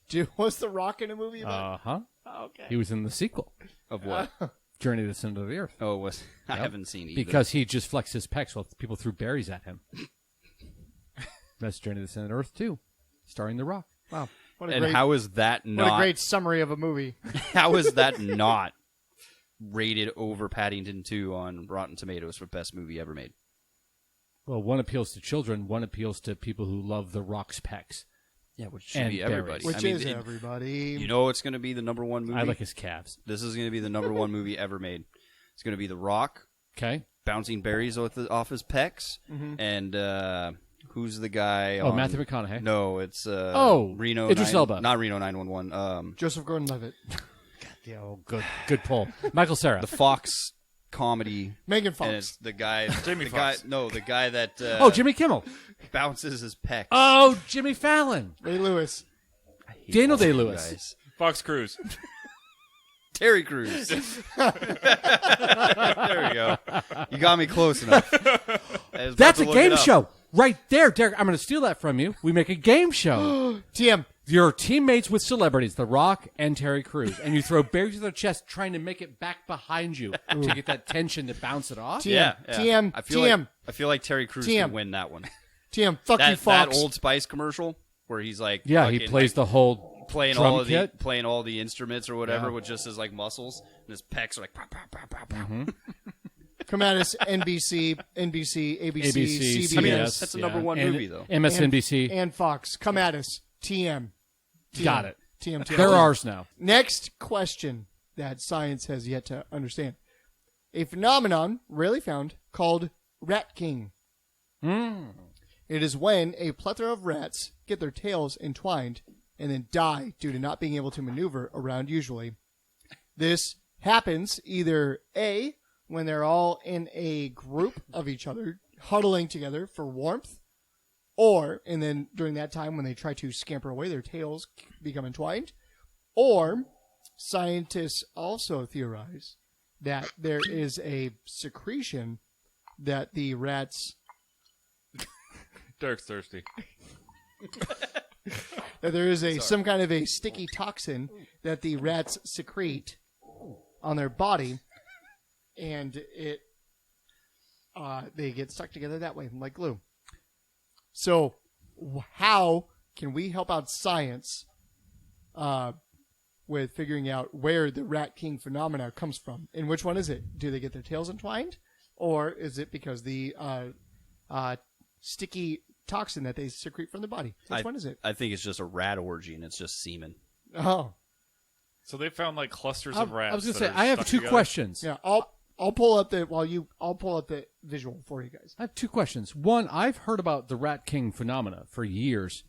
Dude, was The Rock in a movie about? Uh-huh. Okay. He was in the sequel, of what? Journey to the Center of the Earth. Oh, it was I haven't seen either. Because he just flexed his pecs while people threw berries at him. That's Journey to the Center of the Earth 2, starring The Rock. Wow. What a and great, how is that what a not? great summary of a movie. How is that not rated over Paddington 2 on Rotten Tomatoes for best movie ever made? Well, one appeals to children, one appeals to people who love The Rock's pecs. Yeah, which should And be berries. everybody. Which I mean, is everybody. You know it's going to be the number one movie? I like his calves. This is going to be the number one movie ever made. It's going to be The Rock Okay. bouncing berries off his pecs, and who's the guy? Oh, on- Matthew McConaughey. No, it's Reno. Idris Elba. Not Reno 911. Joseph Gordon-Levitt. Yeah, oh, good pull. Michael Cera. The Fox comedy. Megan And Fox. it's the guy. Jamie the Foxx. Guy, no, the guy that. Jimmy Kimmel. bounces his pecs. Oh, Jimmy Fallon. Ray Lewis. Daniel all you Day-Lewis. guys. Fox Cruise. Terry Crews. There we go. You got me close enough. I was about That's to a look game it up. show. Right there, Derek. I'm going to steal that from you. We make a game show. TM. You're teammates with celebrities, The Rock and Terry Crews, and you throw berries to their chest trying to make it back behind you to get that tension to bounce it off. Yeah, TM. I feel TM. like I feel like Terry Crews TM. can win that one. TM. Fuck you, That Fox. Old Spice commercial where he's like, Yeah, he fucking, plays like, the whole playing drum all of kit. playing all the instruments or whatever Yeah. with just his like muscles and his pecs are like. Pow, pow, pow, pow, pow. Mm-hmm. Come at us, NBC, ABC, ABC, ABC, CBS, I mean, CBS, that's a number one and movie, though. MSNBC. and Fox. Come at us. TM. Got it. TM. They're ours now. Next question that science has yet to understand. A phenomenon rarely found called rat king. It is when a plethora of rats get their tails entwined and then die due to not being able to maneuver around usually. This happens either A, when they're all in a group of each other, huddling together for warmth, and then during that time when they try to scamper away, their tails become entwined, or scientists also theorize that there is a secretion that the rats, Derek's thirsty. that there is some kind of a sticky toxin that the rats secrete on their body, and they get stuck together that way, like glue. So, how can we help out science with figuring out where the Rat King phenomena comes from? And which one is it? Do they get their tails entwined? Or is it because the sticky toxin that they secrete from their body? Which one is it? I think it's just a rat orgy, and it's just semen. Oh. So they found like clusters of rats. I was going to that say, are I have stuck two together. questions. Yeah, I'll pull up the I'll pull up the visual for you guys. I have two questions. One, I've heard about the Rat King phenomena for years,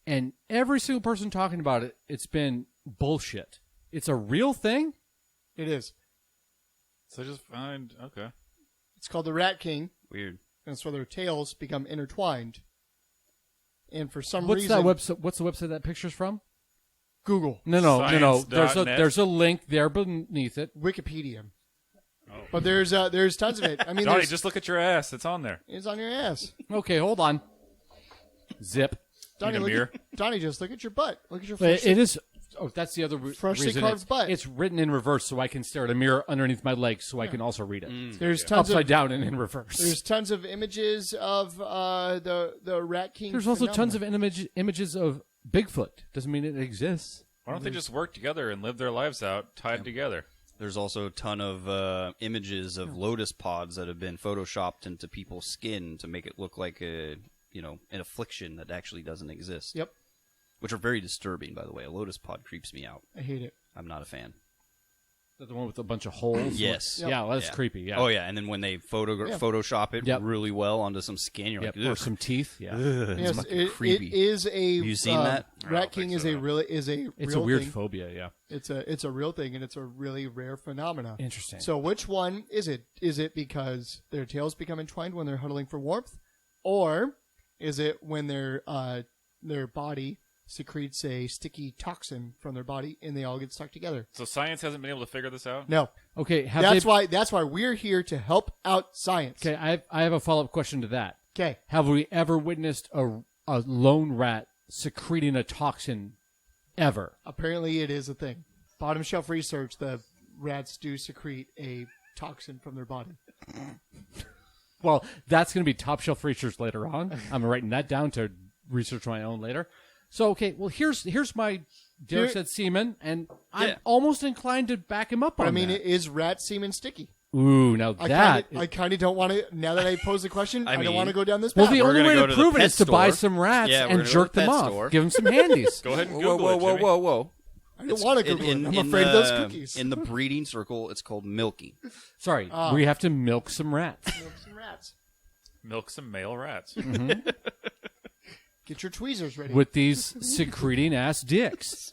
and every single person talking about it, it's been bullshit. It's a real thing? It is. So just find okay. It's called the Rat King, Weird. and it's where their tails become intertwined. And for some What's reason, that website? What's the website that picture's from? Google, No. Science.net. There's a link there beneath it. Wikipedia. But there's tons of it. I mean, Donnie, there's, just look at your ass. It's on there. it's on your ass. Okay, hold on. Zip. Donnie, Need a mirror? Donnie, just look at your butt. Look at your But freshly, it is. Oh, that's the other freshly reason. carved butt. It's written in reverse, so I can stare at a mirror underneath my legs, so I can also read it. There's tons Upside of down and in reverse. there's tons of images of the Rat King. There's also tons of phenomena. images of Bigfoot. Doesn't mean it exists. Why don't they just work together and live their lives out tied together? There's also a ton of images of lotus pods that have been photoshopped into people's skin to make it look like an affliction that actually doesn't exist. Yep, Which are very disturbing, by the way. A lotus pod creeps me out. I hate it. I'm not a fan. Is that the one with a bunch of holes? Yes. Yeah, well, that's creepy. Yeah. Oh, yeah. And then when they Photoshop it Yep. really well onto some skin, you're Yep. like, Or ugh. some teeth. Yeah. Ugh, Yes, it's fucking creepy. it is a. Have you seen that? Rat King is a really It's real a weird thing. phobia. Yeah. It's a real thing, and it's a really rare phenomena. Interesting. So which one is it? Is it because their tails become entwined when they're huddling for warmth, or is it when their body secretes a sticky toxin from their body and they all get stuck together? So science hasn't been able to figure this out? No, Okay. that's why we're here to help out science. Okay. I have a follow-up question to that. Okay. Have we ever witnessed a lone rat secreting a toxin ever? Apparently, it is a thing. Bottom shelf research: the rats do secrete a toxin from their body. Well, that's going to be top shelf research later on. I'm writing that down to research my own later. So, okay, well, here's my Derek said semen, and I'm almost inclined to back him up on But I mean, that. is rat semen sticky? Ooh, now that... I kind of don't want to. Now that I pose the question, I don't want to go down this path. Well, the We're only gonna way go to to the prove it pet is to buy store. some rats Yeah, we're and gonna go jerk to the them pet off. store. Give them some handies. Go ahead and Whoa, Google whoa, it, Jimmy. whoa. I don't want to Google it. I'm afraid of those cookies. In the breeding circle, it's called milking. Sorry, we have to milk some rats. Milk some rats. Milk some male rats. Get your tweezers ready. With these secreting ass dicks.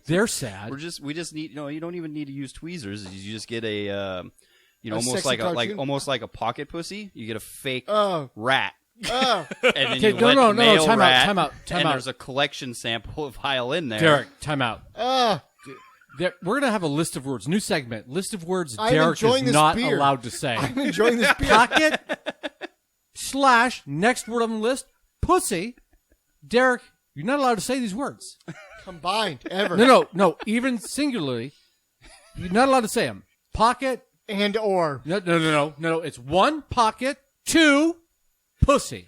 They're sad. We just need, you don't even need to use tweezers. You just get a, A almost sexy like cartoon? almost like a pocket pussy. You get a fake Oh. rat. Oh, And then Okay, you no, let no, the no, male time out, rat, time out, time and out. there's a collection sample of Heil in there. Derek, time out. oh. We're going to have a list of words. New segment. List of words I'm Derek enjoying is this not beer. allowed to say. I'm enjoying this beer. Pocket / next word on the list, pussy. Derek, you're not allowed to say these words. Combined, ever. No. Even singularly, you're not allowed to say them. Pocket. And or. No. It's 1, pocket, 2, pussy.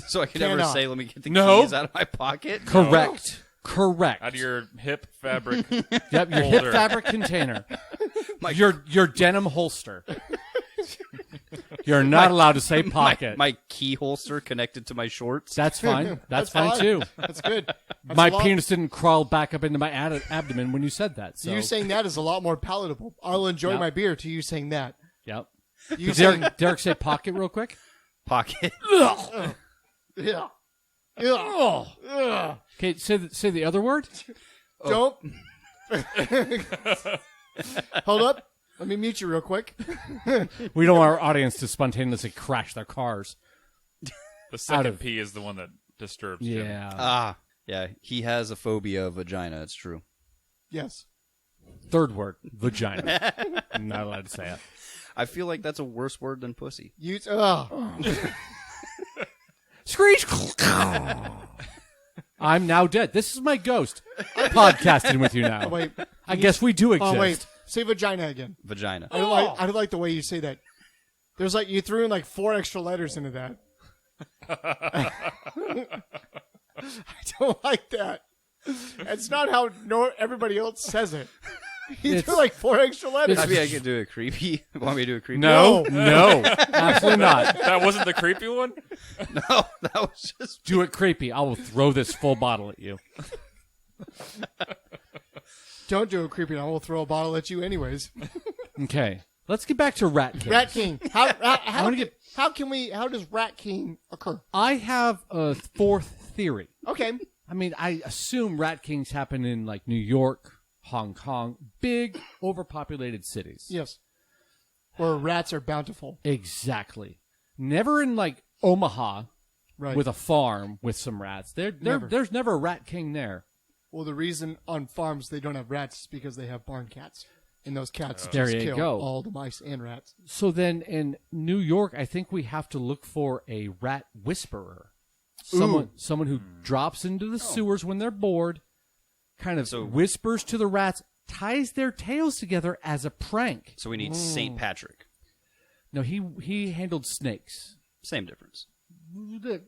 So I can never Cannot. say, let me get the No. keys out of my pocket. Correct. Out of your hip fabric. Yep, your Holder. hip fabric container. Your denim holster. You're not allowed to say pocket. My key holster connected to my shorts. That's fine. That's fine too. That's good. That's My a lot- penis didn't crawl back up into my abdomen when you said that. So You saying that is a lot more palatable. I'll enjoy Yep. my beer to you saying that. Yep. You saying, Derek, say pocket real quick. Pocket. yeah. Ugh. Ugh. Okay, say the other word. Don't. Hold up. Let me mute you real quick. We don't want our audience to spontaneously crash their cars. The second P is the one that disturbs Jim. Yeah. Yeah, he has a phobia of vagina. It's true. Yes. Third word, vagina. I'm not allowed to say it. I feel like that's a worse word than pussy. You. Screech. I'm now dead. This is my ghost. Podcasting with you now. Wait. I guess we do exist. Oh wait. Say vagina again. Vagina. I don't like the way you say that. There's like you threw in like 4 extra letters into that. I don't like that. That's not how everybody else says it. You threw like 4 extra letters. Maybe I could do a creepy. Want me to do a creepy? No, absolutely not. That wasn't the creepy one? No, that was just. Do it creepy. I will throw this full bottle at you. Don't do it creepy. I will throw a bottle at you anyways. Okay. Let's get back to Rat King. Rat King. How does Rat King occur? I have a 4th theory. Okay. I mean, I assume Rat Kings happen in like New York, Hong Kong, big overpopulated cities. Yes. Where rats are bountiful. Exactly. Never in like Omaha Right. with a farm with some rats. There's never a Rat King there. Well, the reason on farms they don't have rats is because they have barn cats. And those cats There just you kill go. all the mice and rats. So then in New York, I think we have to look for a rat whisperer. Someone who drops into the sewers when they're bored, kind of whispers to the rats, ties their tails together as a prank. So we need Saint Patrick. No, he handled snakes. Same difference.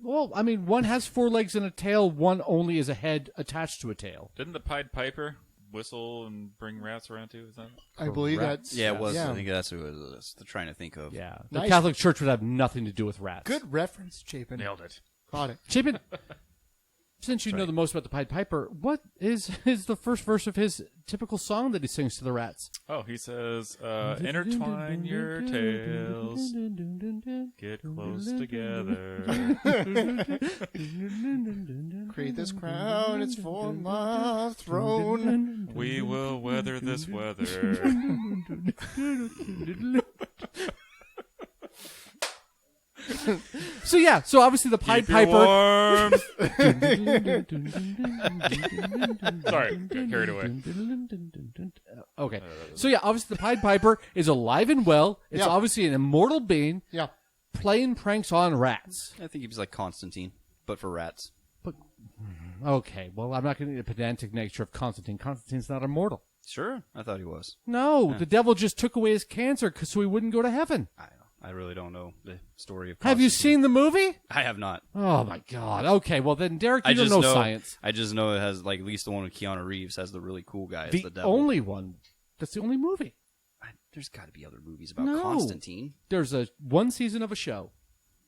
Well, I mean, one has 4 legs and a tail, one only is a head attached to a tail. Didn't the Pied Piper whistle and bring rats around too? Is that? I believe Correct. that's... Yeah, it was. Yeah. I think that's what I was trying to think of. Yeah. The Nice. Catholic Church would have nothing to do with rats. Good reference, Chapin. Nailed it. Caught it. Chapin, since you know the most about the Pied Piper, what is the first verse of his typical song that he sings to the rats? Oh, he says, intertwine your tails, get close together. Create this crown, it's for my throne. We will weather this weather. So obviously the Pied Keep you Piper. warm. Sorry, got carried away. Okay. So yeah, obviously the Pied Piper is alive and well. It's Yeah. obviously an immortal being Yeah. playing pranks on rats. I think he was like Constantine, but for rats. Okay, well, I'm not going to the pedantic nature of Constantine. Constantine's not immortal. Sure, I thought he was. No, the devil just took away his cancer so he wouldn't go to heaven. I really don't know the story of. Have you Constantine. seen the movie? I have not. Oh my God. Okay, well then, Derek, you I don't just know science. I just know it has like at least the one with Keanu Reeves has the really cool guy as The the devil. only one. That's the only movie. There's got to be other movies about No. Constantine. There's one season of a show,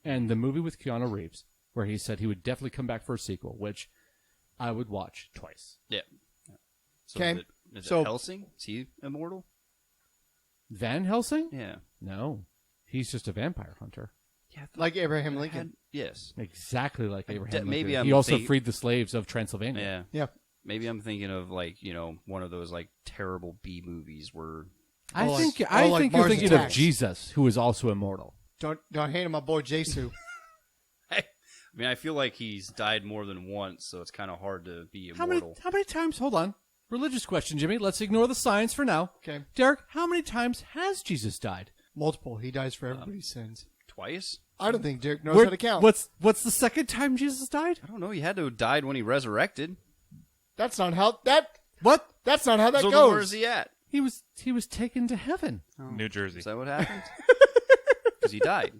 and the movie with Keanu Reeves, where he said he would definitely come back for a sequel, which I would watch twice. Yeah. So Okay. Is So- it Helsing? Is he immortal? Van Helsing? Yeah. No, he's just a vampire hunter. Yeah. Like Abraham Lincoln. Yes. Exactly like Abraham maybe Lincoln. I'm He also thinking- freed the slaves of Transylvania. Yeah. Yeah. Maybe I'm thinking of like one of those like terrible B movies where. I like- think like you're Mars thinking Attacks. of Jesus, who is also immortal. Don't hate on my boy Jesu. I mean, I feel like he's died more than once, so it's kind of hard to be immortal. How many times? Hold on. Religious question, Jimmy. Let's ignore the science for now. Okay. Derek, how many times has Jesus died? Multiple. He dies for everybody's sins. Twice? I don't think Derek knows how to count. What's the second time Jesus died? I don't know. He had to have died when he resurrected. That's not how that. What? That's not how that So then goes. where's he at? He was taken to heaven. New Jersey. Is that what happened? Because he died.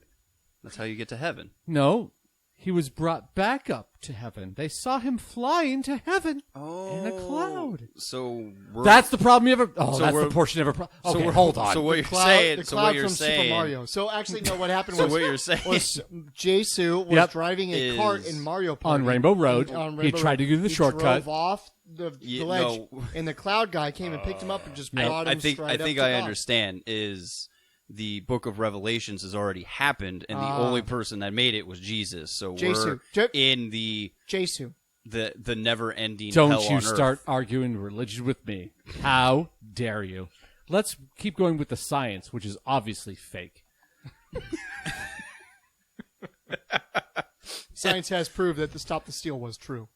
That's how you get to heaven. No, he was brought back up to heaven. They saw him flying to heaven in a cloud. So we're, That's the problem you ever. Oh, So that's the we're- portion you ever. so Okay, we're- hold on. So what you're Cloud, saying? the So cloud what you're from saying? Super Mario. So actually, no. What happened So was what you're saying? was Jesu was Yep. driving a Is- cart in Mario Party On Rainbow Road. On He Rainbow tried to Road. do the He shortcut. Drove off the ledge, no. and the cloud guy came and picked him up and just brought I him think straight I up think to I God. understand. Is the Book of Revelations has already happened, and the only person that made it was Jesus. So Jesu. we're in the Jesu. never-ending Don't hell you on start earth. arguing religion with me. How dare you? Let's keep going with the science, which is obviously fake. Science has proved that the Stop the Steal was true.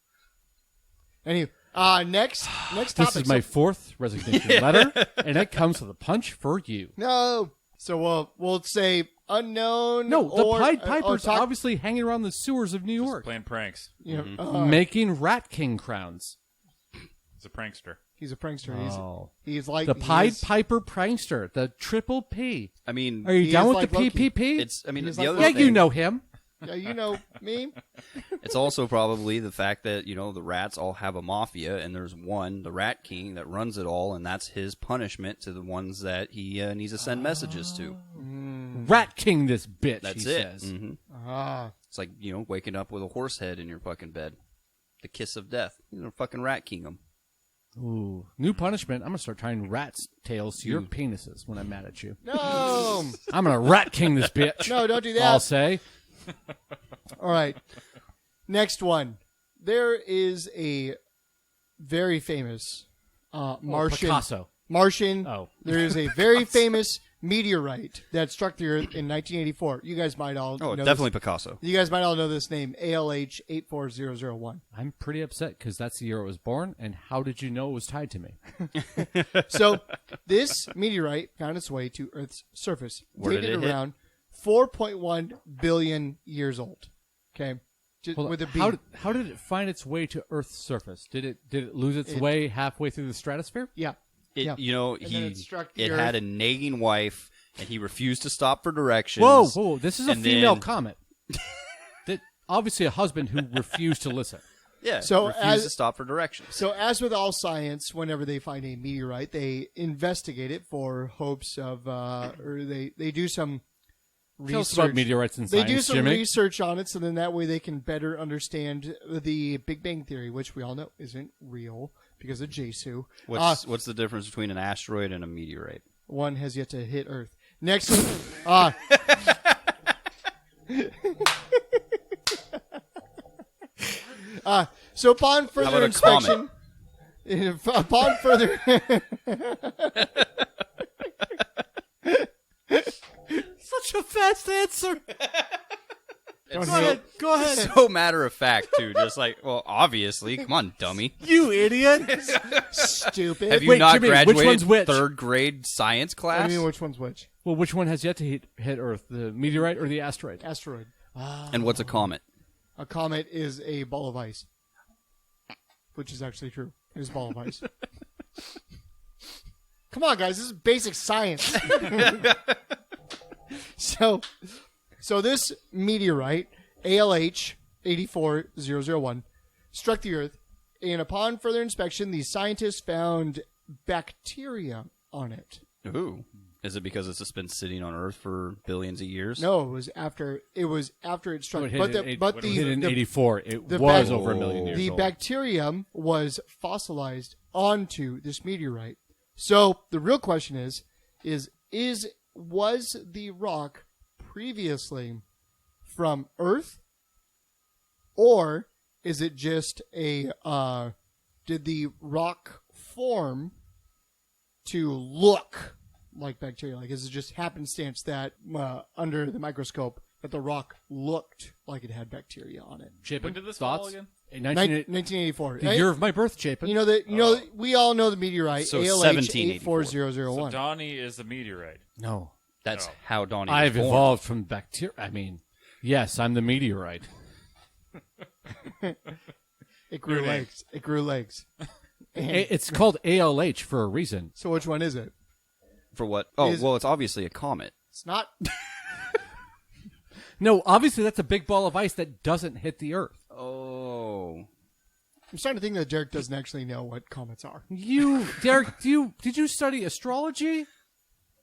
Anyway, next topic. This is my fourth resignation letter, and it comes with a punch for you. No. So we'll say unknown. No, the or, Pied Piper's talk- obviously hanging around the sewers of New York, Playing pranks. you know, making Rat King crowns. He's a prankster. He's a prankster. Oh. He's like The Pied Piper prankster, the triple P. I mean, Are you He down is with like the Loki. PPP? it's. I mean, He's the like other yeah, thing, you know him. Yeah, you know me. It's also probably the fact that the rats all have a mafia, and there's one, the Rat King, that runs it all, and that's his punishment to the ones that he needs to send messages to. Rat King, this bitch. That's he it. Says. Ah, It's like waking up with a horse head in your fucking bed, the kiss of death. Fucking Rat King them. Ooh, new punishment. I'm gonna start tying rat's tails to your penises when I'm mad at you. no, I'm gonna Rat King this bitch. no, don't do that. I'll say. All right. Next one. There is a very famous Martian. Picasso. Martian. Oh. There is a very famous meteorite that struck the Earth in 1984. You guys might all Oh, know definitely This. Picasso. You guys might all know this name, ALH 84001. I'm pretty upset because that's the year I was born. And how did you know it was tied to me? So this meteorite found its way to Earth's surface, Where did dated it hit? around 4.1 billion years old. Okay, just Hold on. with a B. How did it find its way to Earth's surface? Did it lose its way halfway through the stratosphere? Yeah. It, Yeah. And then it struck the it Earth. had a nagging wife, and he refused to stop for directions. Whoa! This is a And female then- comet. That obviously a husband who refused to listen. Yeah, So refused to stop for directions. So, as with all science, whenever they find a meteorite, they investigate it for hopes of, or they do some research. Tell us about meteorites and They science, do some Jimmy. research on it, so then that way they can better understand the Big Bang Theory, which we all know isn't real because of Jesu. What's the difference between an asteroid and a meteorite? One has yet to hit Earth. Next, so upon about further a inspection, upon further. Such a fast answer. Go ahead. So matter of fact, too. Just like, well, obviously. Come on, dummy. You idiot. Stupid. Have you Wait, not Jimmy, which graduated one's which? third grade science I class? mean, which one's which? Well, which one has yet to hit Earth? The meteorite or the asteroid? Asteroid. And what's a comet? A comet is a ball of ice, which is actually true. It is a ball of ice. Come on, guys. This is basic science. So this meteorite, ALH 84001, struck the Earth, and upon further inspection, the scientists found bacteria on it. Ooh. Is it because it's just been sitting on Earth for billions of years? No, it was after it struck. It hit But in the hit in the- 84. It the was bac- over a million years the old. bacterium was fossilized onto this meteorite. So the real question was the rock previously from Earth, or is it just did the rock form to look like bacteria? Like, is it just happenstance that under the microscope that the rock looked like it had bacteria on it? Chapin, When did this fall thoughts? again? In 1984. the year of my birth, Chapin. You know, we all know the meteorite So ALH 1784. 84001. So Donnie is a meteorite. no. That's how Donnie I've was born. evolved from bacteria. I mean, yes, I'm the meteorite. It grew Your name. legs. It grew legs. It's called ALH for a reason. So which one is it? For what? Oh, Is- well, it's obviously a comet. It's not. No, obviously that's a big ball of ice that doesn't hit the Earth. Oh. I'm starting to think that Derek doesn't actually know what comets are. You, Derek, did you study astrology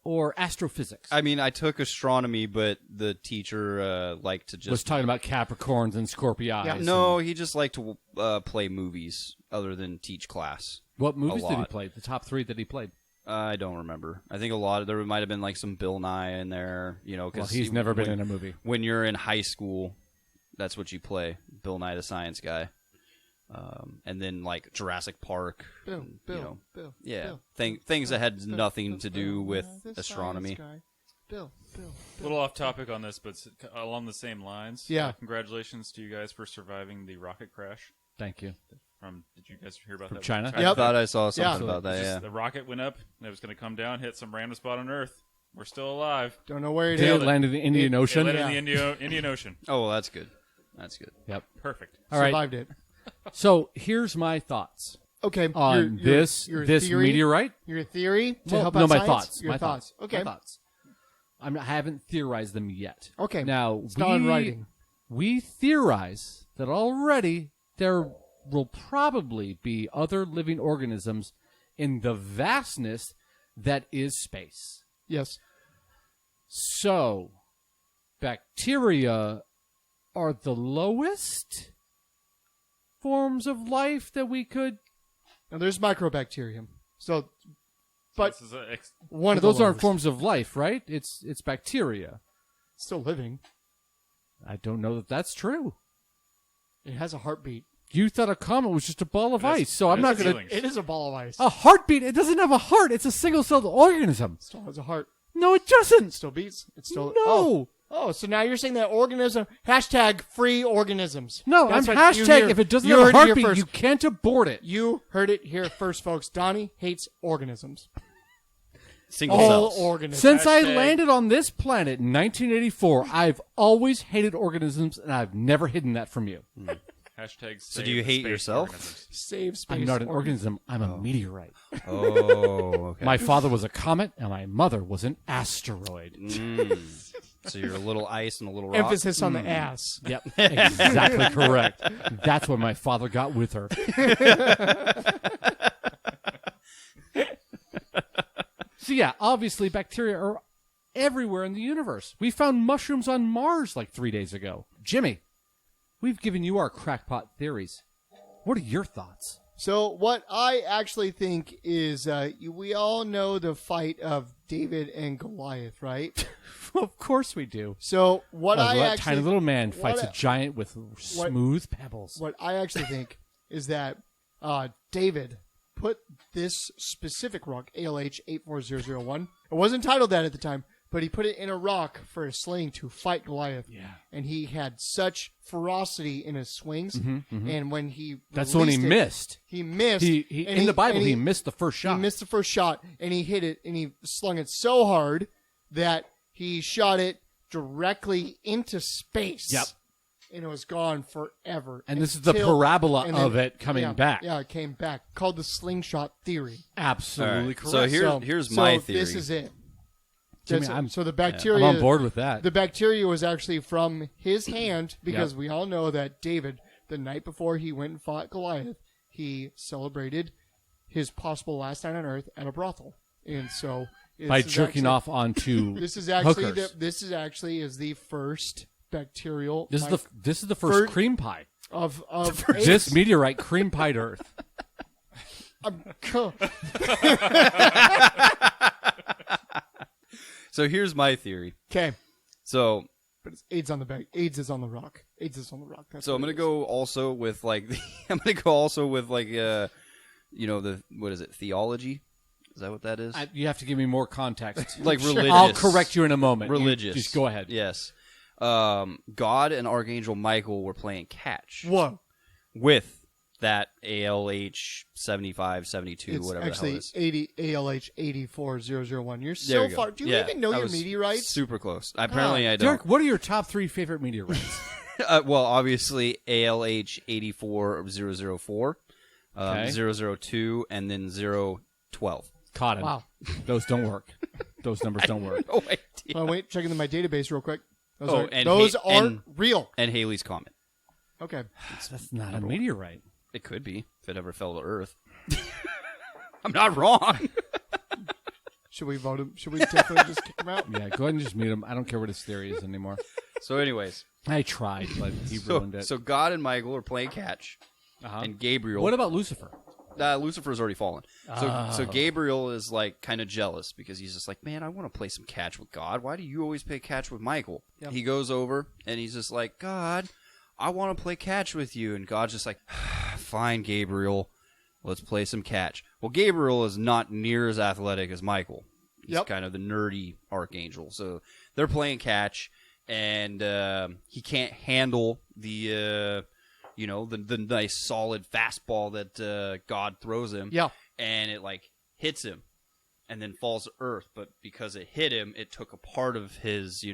or astrophysics? I mean, I took astronomy, but the teacher liked to just... was talking about Capricorns and Scorpii. Yeah. No, he just liked to play movies other than teach class. What movies did he lot. play? The top three that he played. I don't remember. I think a lot of there might have been like some Bill Nye in there, Well, because he's never been in a movie. When you're in high school, that's what you play. Bill Nye the Science Guy, and then like Jurassic Park. Bill, and, Bill. yeah, things that had nothing to do with The astronomy. science guy. Bill. A little off topic on this, but along the same lines. Yeah. Congratulations to you guys for surviving the rocket crash. Too. Did you guys hear about From that? China? I Yep. thought I saw something Yeah. about that. Just Yeah, The rocket went up, and it was going to come down, hit some random spot on Earth. We're still alive. Don't know where it Did is. it land in the Indian Ocean? It Yeah. landed in the Indian Ocean. Oh, well, that's good. That's good. Yep. Perfect. All right. Survived it. So here's my thoughts. Okay. on your this theory, meteorite. Your theory to Well, help no, out my science? thoughts. Your My thoughts. Okay. My thoughts. I haven't theorized them yet. Okay. Now, It's not in writing. We theorize that already there will probably be other living organisms in the vastness that is space. Yes. So, bacteria are the lowest forms of life that we could... Now, there's microbacterium. So, but This is a one of those the aren't lowest. forms of life, right? It's bacteria. Still living. I don't know that that's true. It has a heartbeat. You thought a comet was just a ball of ice, so I'm not going to... feelings. It is a ball of ice. A heartbeat? It doesn't have a heart. It's a single-celled organism. It still has a heart. No, it It doesn't. still beats. It's still No. Oh, so now you're saying that organism hashtag free organisms. No, That's I'm what you hashtag hear- if it doesn't you have a heard it here heartbeat, first. you can't abort it. You heard it here first, folks. Donnie hates organisms. Single All cells. organisms. Since I Hashtag- landed on this planet in 1984, I've always hated organisms, and I've never hidden that from you. hashtag. So do you hate yourself? Save space. I'm not an organism. I'm a meteorite. Oh, okay. My father was a comet, and my mother was an asteroid. So you're a little ice and a little rock. Emphasis on the ass. Yep, exactly correct. That's what my father got with her. So yeah, obviously bacteria are everywhere in the universe. We found mushrooms on Mars like 3 days ago. Jimmy, we've given you our crackpot theories. What are your thoughts? So what I actually think is, we all know the fight of David and Goliath, right? Of course we do. So what That I actually tiny little man fights what a giant with smooth pebbles. what I actually think is that David put this specific rock, ALH 84001. It wasn't titled that at the time, but he put it in a rock for a sling to fight Goliath. Yeah. And he had such ferocity in his swings, and when he That's when he released it, missed. He missed. He and in the Bible and he missed the first shot. He missed the first shot, and he hit it, and he slung it so hard that he shot it directly into space. Yep. And it was gone forever. And this is the Until- parabola and of then- it coming yeah, back. Yeah, it came back. Called the Slingshot Theory. Absolutely All right. correct. So here's my theory. This is it. Jimmy, That's- so the I'm bacteria. on board with that. The bacteria was actually from his hand because we all know that David, the night before he went and fought Goliath, he celebrated his possible last night on Earth at a brothel, and so By jerking actually- off onto This is actually hookers. this is actually the first bacterial. This is the first Fir- cream pie. of This meteorite cream pied Earth. So here's my theory. Okay, So but it's AIDS on the back. AIDS is on the rock. AIDS is on the rock. That's So I'm what gonna it is. go also with like the what is it, theology? Is that what that is? You have to give me more context. Like religious. I'll correct you in a moment. You Religious. just go ahead. Yes. God and Archangel Michael were playing catch Whoa. with that ALH 7572, It's whatever the hell it actually is. 80 ALH 84001. You're There so we go. far. Do you Yeah, even know I your was meteorites? Super close. Apparently I don't. Derek, what are your top 3 favorite meteorites? Well, obviously ALH 84004, Okay. 002, and then 012. Cotton. Wow. Those don't work. Those numbers don't work. Oh, idea. Oh, wait, checking my database real quick. Those, Oh, aren't, and those Ha- aren't and- real. And Halley's Comet. Okay. That's not a meteorite. It could be if it ever fell to Earth. I'm not wrong. Should we vote him? Should we definitely just kick him out? Yeah, go ahead and just mute him. I don't care what his theory is anymore. So, anyways, I tried, but he ruined it. so God and Michael are playing catch, Uh-huh. and Gabriel. What about Lucifer? Lucifer's already fallen. So Gabriel is like kind of jealous because he's just like, man, I want to play some catch with God. Why do you always play catch with Michael? Yep. He goes over and he's just like, God, I want to play catch with you. And God's just like, fine, Gabriel, let's play some catch. Well, Gabriel is not near as athletic as Michael. He's Yep. kind of the nerdy archangel. So they're playing catch, and he can't handle the nice solid fastball that God throws him. Yeah. And it like hits him and then falls to earth. But because it hit him, it took a part of his,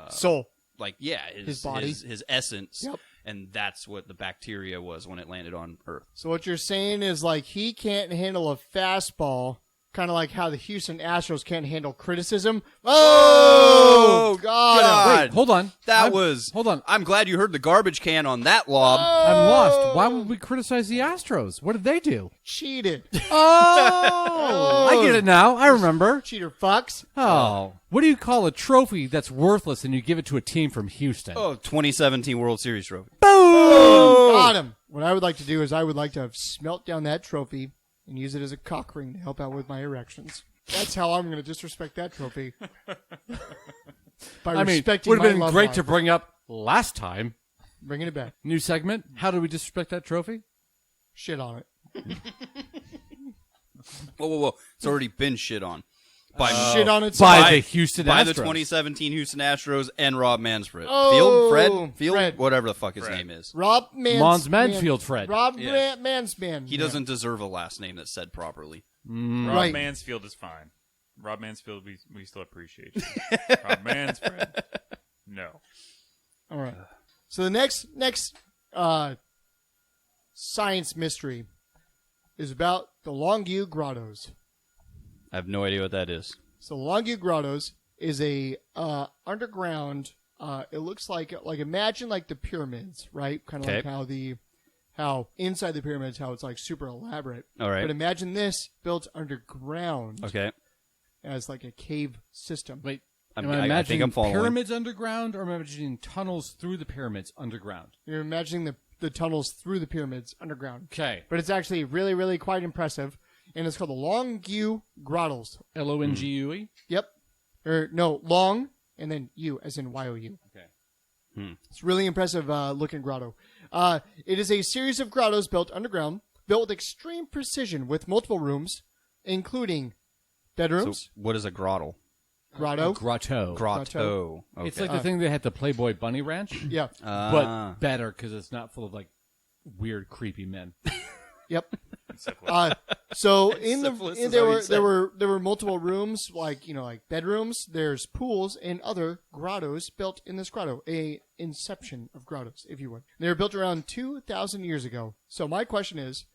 Soul. like, yeah, His body. his essence. Yep. and that's what the bacteria was when it landed on Earth. So what you're saying is like he can't handle a fastball, kind of like how the Houston Astros can't handle criticism. Oh, God. Wait, hold on. Hold on. I'm glad you heard the garbage can on that lob. I'm lost. Why would we criticize the Astros? What did they do? Cheated. Oh, I get it now. I remember. Cheater fucks. Oh, what do you call a trophy that's worthless and you give it to a team from Houston? Oh, 2017 World Series trophy. Boom! Got him. What I would like to do is I would like to have smelt down that trophy and use it as a cock ring to help out with my erections. That's how I'm going to disrespect that trophy. By respecting would have my been love great life. to bring up last time. Bringing it back. New segment. How do we disrespect that trophy? Shit on it. Whoa. It's already been shit on. Shit on it. By the Houston By Astros. the 2017 Houston Astros and Rob Manfred. Oh, Fred? Whatever the fuck his name is. Rob Mons Manfield Fred. Rob Yeah. Mansman. He doesn't deserve a last name that's said properly. Rob Right. Mansfield is fine. Rob Mansfield, we still appreciate you. Rob Mansfield, no. All right. So the next science mystery is about the Longue Grottos. I have no idea what that is. So Longue Grottos is a underground. It looks like imagine like the pyramids, right? Kind of Okay. like how inside the pyramids how it's like super elaborate. All right. But imagine this built underground Okay. as like a cave system. Wait, I am I think imagining I'm following. pyramids underground or am I imagining tunnels through the pyramids underground? You're imagining the tunnels through the pyramids underground. Okay. But it's actually really, really quite impressive. And it's called the Longue Grottos. Longue? Yep. Or no, long and then U as in YOU. Okay. It's really impressive looking grotto. It is a series of grottos built underground, built with extreme precision with multiple rooms, including bedrooms, So what is a grotto? grotto. Grotto. Grotto. Okay. It's like the thing they had the Playboy Bunny Ranch, Yeah. but better because it's not full of like weird, creepy men. Yep. Syphilis. So in Syphilis is there how you were say there were multiple rooms like like bedrooms. There's pools and other grottos built in this grotto. A inception of grottos, if you would. They were built around 2,000 years ago. So my question is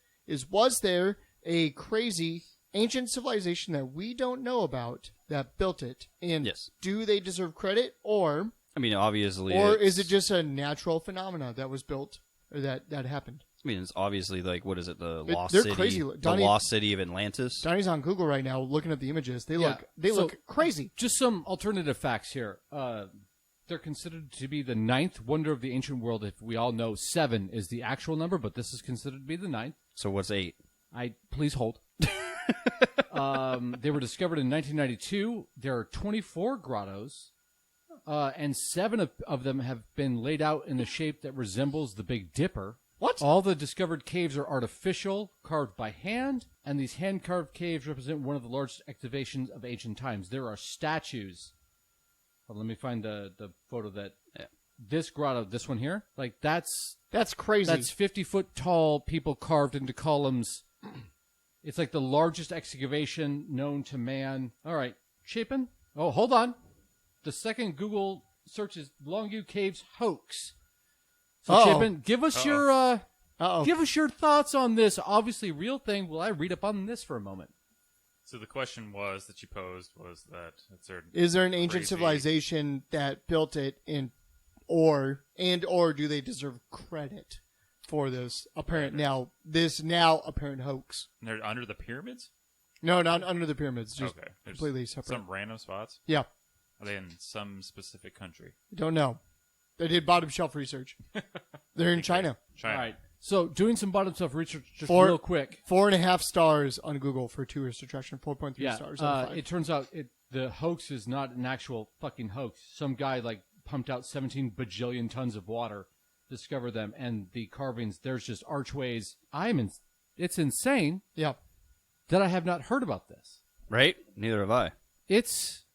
was there a crazy ancient civilization that we don't know about that built it? And Yes. do they deserve credit, or I mean, obviously. is it just a natural phenomena that was built or that happened? I mean, it's obviously like what is it? The It- lost they're city. crazy. The Donnie- lost city of Atlantis. Donnie's on Google right now looking at the images. They Yeah. look So- crazy. Just some alternative facts here. They're considered to be the 9th wonder of the ancient world. If we all know 7 is the actual number, but this is considered to be the 9th. So what's 8? Please hold. They were discovered in 1992. There are 24 grottos, and 7 of them have been laid out in a shape that resembles the Big Dipper. What? All the discovered caves are artificial, carved by hand, and these hand-carved caves represent one of the largest excavations of ancient times. There are statues. Well, let me find the photo that this grotto, this one here, like that's crazy. That's 50-foot tall people carved into columns. It's like the largest excavation known to man. All right, Chapin. Oh, hold on. The second Google search is Longue Caves hoax. So Uh-oh. Chapin, give us your Uh-oh. give us your thoughts on this obviously real thing. Will I read up on this for a moment? So the question was that you posed was that Is there an ancient crazy- civilization that built it or do they deserve credit for this apparent apparent hoax? they're under the pyramids? No, not under the pyramids. Just Okay. There's completely separate. Some random spots? Yeah. Are they in some specific country? Don't know. They did bottom shelf research. They're in China. China. All right. So doing some bottom stuff research just Four- real quick. 4.5 stars on Google for tourist attraction. 4.3 Yeah, stars. Out of 5. it turns out the hoax is not an actual fucking hoax. Some guy pumped out 17 bajillion tons of water, discovered them, and the carvings. There's just archways. It's insane Yeah. that I have not heard about this. Right? Neither have I.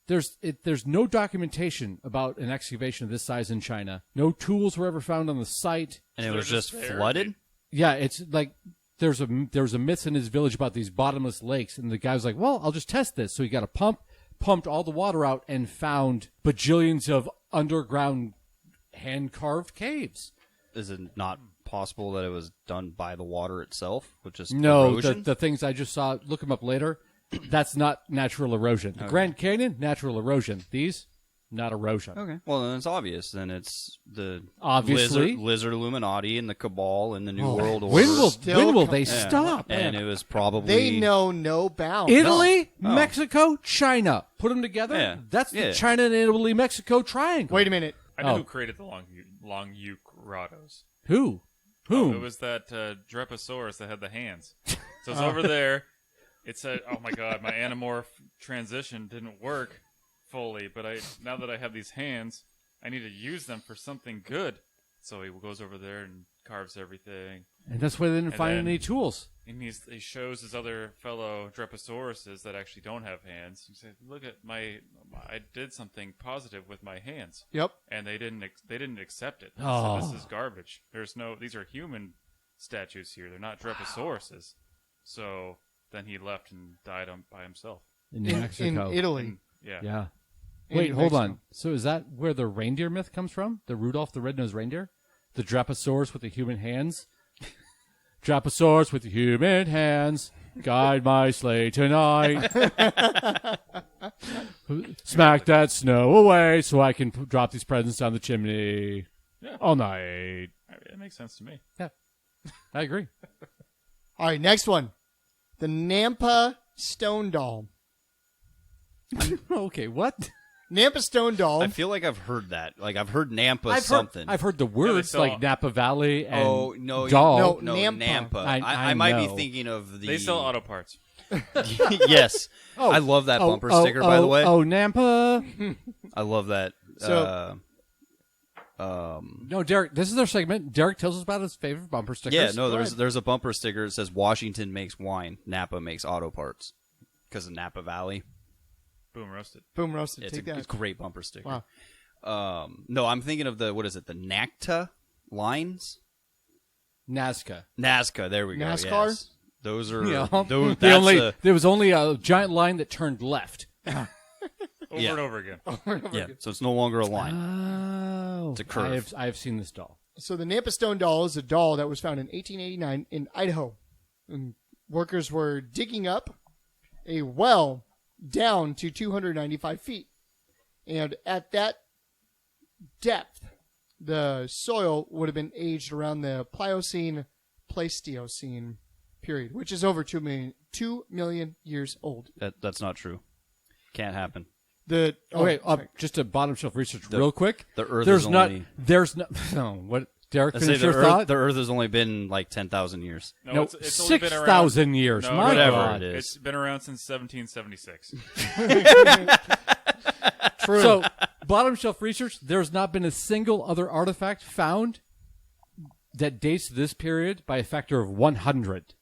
There's no documentation about an excavation of this size in China. No tools were ever found on the site. And it So was they're just just there. flooded? Yeah, it's like there's a myth in his village about these bottomless lakes, and the guy was like, "Well, I'll just test this." So he got a pump, pumped all the water out, and found bajillions of underground hand-carved caves. is it not possible that it was done by the water itself, which is No, erosion? the things I just saw, look them up later. That's not natural erosion. The Grand Canyon, natural erosion. These, not erosion. Okay. Well, then it's obvious. Then it's the Obviously. lizard Illuminati and the Cabal and the New World Order. When will they Yeah. stop? And it was probably They know no bounds. Italy, No. Oh. Mexico, China. Put them together. Yeah. That's the Yeah. China and Italy, Mexico triangle. Wait a minute. I know Oh. who created the long Eucratos. Who? Oh, Who? it was that Drapanosaurus that had the hands. So it's over there. It said, "Oh my God, my anamorph transition didn't work fully, but now that I have these hands, I need to use them for something good." So he goes over there and carves everything, And that's why they didn't And find then- any tools. and he shows his other fellow Drapasauruses that actually don't have hands. He said, "Look at I did something positive with my hands." Yep. And they didn't accept it. They Oh. said, "This is garbage. These are human statues here. They're not Drapasauruses." So then he left and died by himself. In New In Mexico. Italy. Yeah. Yeah. In Wait, New hold Mexico. on. So is that where the reindeer myth comes from? The Rudolph the Red-Nosed Reindeer? The Draposaurus with the human hands? Draposaurus with the human hands, guide my sleigh tonight. Smack that snow away so I can drop these presents down the chimney Yeah. all night. It makes sense to me. Yeah, I agree. All right, next one. The Nampa Stone Doll. Okay, what? Nampa Stone Doll. I feel like I've heard that. Like I've heard Nampa something. I've heard the words sell- like Napa Valley and oh no, doll. No, Nampa. I I might be know. thinking of the. They sell auto parts. Yes, I love that bumper sticker. By the way, Oh, Nampa. I love that. So- No, Derek, this is our segment. Derek tells us about his favorite bumper stickers. yeah, no, there's a bumper sticker that says Washington makes wine, Napa makes auto parts, because of Napa Valley. Boom, roasted. Boom roasted. It's Take a that. great bumper sticker. Wow. No, I'm thinking of the the NACTA lines. Nazca. Nazca, there we go. NASCAR? Yes. Those are Yeah. those. There was only a giant line that turned left. Over Yeah. and over again. yeah, so it's no longer a line. Oh, It's a curve. I have seen this doll. So the Nampa Stone Doll is a doll that was found in 1889 in Idaho. And workers were digging up a well down to 295 feet. And at that depth, the soil would have been aged around the Pliocene-Pleistocene period, which is over 2 million years old. That's not true. Can't happen. Okay, sorry. just a bottom shelf research real quick. the Earth there's is not. only- There's no. No, what? Derek, I say finish the your Earth, thought. the Earth has only been like 10,000 years. No, it's only been around- 6,000 years. No, My whatever God. it is. It's been around since 1776. True. So, bottom shelf research, there's not been a single other artifact found that dates this period by a factor of 100.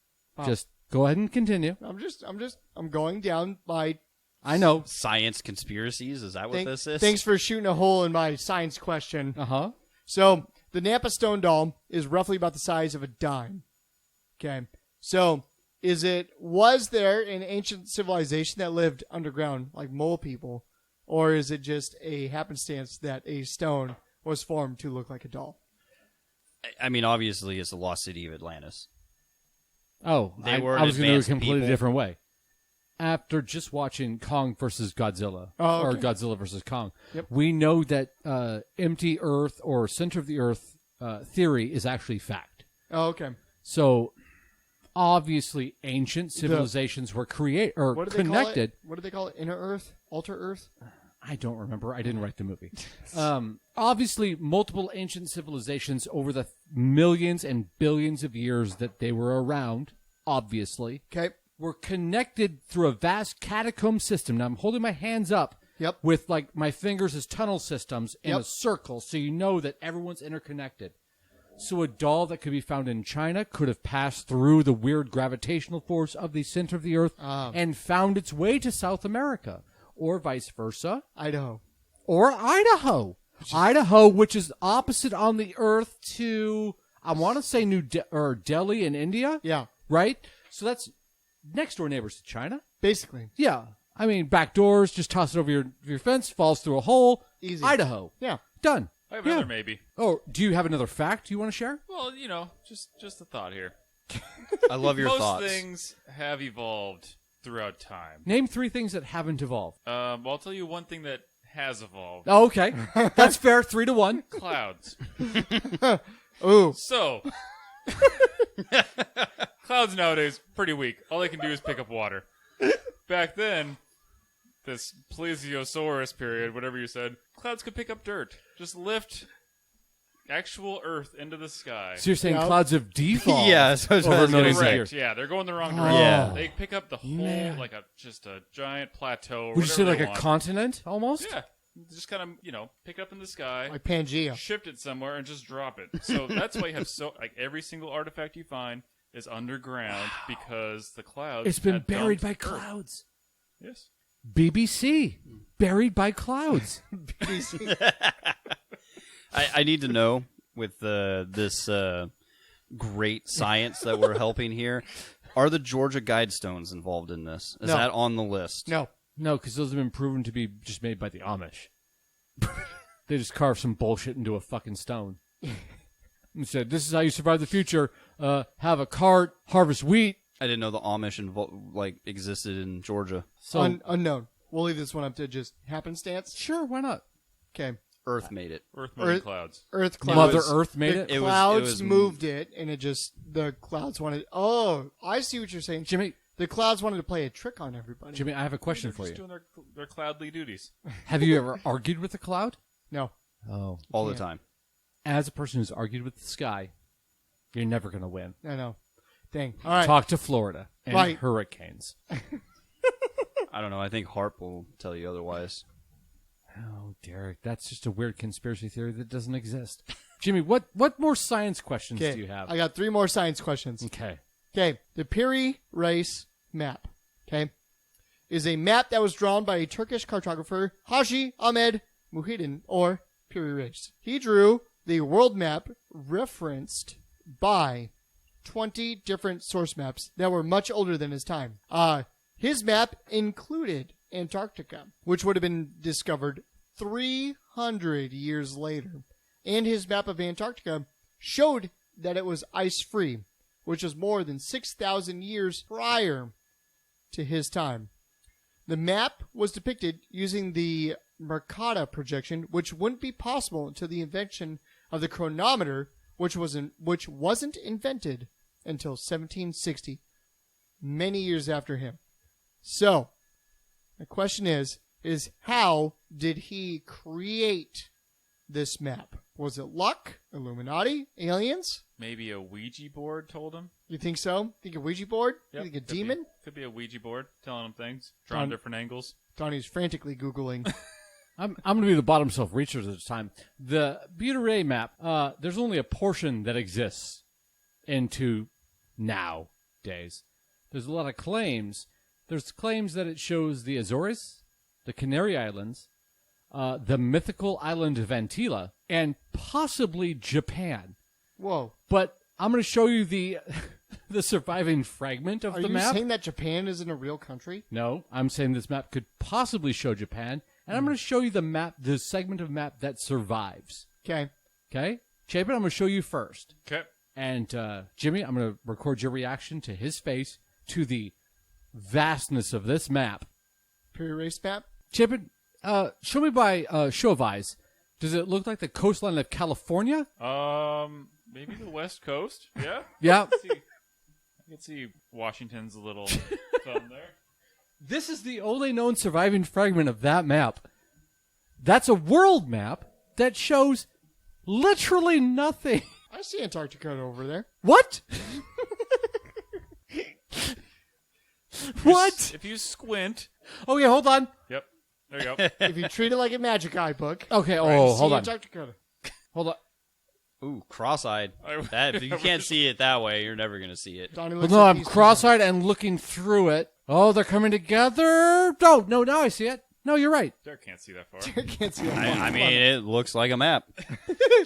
Just go ahead and continue. I'm going down by. I know. Science conspiracies? Is that what this is? Thanks for shooting a hole in my science question. Uh-huh. So the Nampa Stone Doll is roughly about the size of a dime. Okay. So was there an ancient civilization that lived underground like mole people? Or is it just a happenstance that a stone was formed to look like a doll? I mean, obviously, it's the lost city of Atlantis. Oh, They I were was going to do a advanced completely people. different way. After just watching Kong versus Godzilla, or okay. Godzilla versus Kong, Yep. we know that empty Earth or center of the Earth theory is actually fact. Oh, okay. So, obviously, ancient civilizations were connected. What do they call it? What do they call it? Inner Earth? Alter Earth? I don't remember. I didn't write the movie. Obviously, multiple ancient civilizations over the millions and billions of years that they were around, obviously, Okay. were connected through a vast catacomb system. Now, I'm holding my hands up Yep. with like my fingers as tunnel systems in Yep. a circle, so you know that everyone's interconnected. So a doll that could be found in China could have passed through the weird gravitational force of the center of the Earth and found its way to South America, or vice versa, Idaho. or Idaho. Idaho, which is opposite on the Earth to, I want to say Delhi in India. Yeah. Right? So that's next door neighbors to China. Basically. Yeah. I mean, back doors, just toss it over your fence, falls through a hole. Easy. Idaho. Yeah. Done. I have another maybe. Oh, do you have another fact you want to share? Well, just a thought here. I love your Most thoughts. things have evolved throughout time. Name 3 things that haven't evolved. Well, I'll tell you one thing that has evolved. Oh, okay. That's fair. 3-1. Clouds. Ooh. So, clouds nowadays, pretty weak. All they can do is pick up water. Back then, this plesiosaurus period, whatever you said, clouds could pick up dirt. Just lift actual Earth into the sky. So you're saying Yep. clouds have devolved Yeah, so that's what I over was gonna millions of say. years. Yeah, they're going the wrong direction. Yeah. They pick up the whole, Man. like just a giant plateau. Or Would you say whatever like they a want. continent almost? Yeah. Just kind of, pick up in the sky, Like Pangea. shift it somewhere, and just drop it. So that's why you have every single artifact you find is underground because the clouds. It's been had buried by dumped Earth. clouds. Yes. BBC. Buried by clouds. I need to know with this great science that we're helping here. Are the Georgia Guidestones involved in this? Is No. that on the list? No. No, because those have been proven to be just made by the Amish. They just carved some bullshit into a fucking stone. And said, this is how you survive the future. Have a cart, harvest wheat. I didn't know the Amish existed in Georgia. So Unknown. We'll leave this one up to just happenstance. sure, why not? Okay. Earth made it. Earth moving Earth- clouds. Earth clouds. Mother Earth made the it? It was- clouds moved it, and the clouds wanted. Oh, I see what you're saying. Jimmy, The clouds wanted to play a trick on everybody. Jimmy, I have a question They're for just you. doing their cloudly duties. Have you ever argued with a cloud? No. Oh. All the Yeah. time. As a person who's argued with the sky, you're never going to win. I know. Dang. All right. Talk to Florida and Right. hurricanes. I don't know. I think Harp will tell you otherwise. Oh, Derek, that's just a weird conspiracy theory that doesn't exist. Jimmy, what more science questions Okay. do you have? I got 3 more science questions. Okay. Okay. The Piri Reis map. Okay. Is a map that was drawn by a Turkish cartographer, Haji Ahmed Muhyiddin, or Piri Reis. He drew the world map referenced by 20 different source maps that were much older than his time. His map included Antarctica, which would have been discovered 300 years later. And his map of Antarctica showed that it was ice-free, which was more than 6,000 years prior to his time. The map was depicted using the Mercator projection, which wouldn't be possible until the invention of the chronometer, which wasn't invented until 1760, many years after him. So, the question is how did he create this map? Was it luck, Illuminati, aliens? Maybe a Ouija board told him. You think so? Think a Ouija board? Yep, You think a could be. demon? Could be a Ouija board telling him things, drawing different angles. Donnie's frantically Googling. I'm going to be the bottom self researcher this time. The Butte map, there's only a portion that exists into nowadays. There's a lot of claims. There's claims that it shows the Azores, the Canary Islands, the mythical island of Antilla, and possibly Japan. Whoa. But I'm going to show you the the surviving fragment of Are the you map. saying that Japan isn't a real country? No, I'm saying this map could possibly show Japan, and I'm going to show you the map, the segment of map that survives. Okay. Okay? Chapin, I'm going to show you first. Okay. And Jimmy, I'm going to record your reaction to his face to the vastness of this map. Piri Reis map? Chapin, show me by show of eyes. Does it look like the coastline of California? Maybe the West Coast. Yeah. Yeah. I can see Washington's little thumb there. This is the only known surviving fragment of that map. That's a world map that shows literally nothing. I see Antarctica over there. What? What? If you squint. Oh, yeah, hold on. Yep. There you go. If you treat it like a magic eye book, Okay, you oh, see hold on. Antarctica. Hold on. Ooh, cross-eyed. I- That if you can't see it that way, you're never gonna see it. Donnie Well, looks no, like I'm he's- cross-eyed and looking through it. Oh, they're coming together. No, now I see it. No, you're right. Derek can't see that far. I can't see it. I mean, it looks like a map.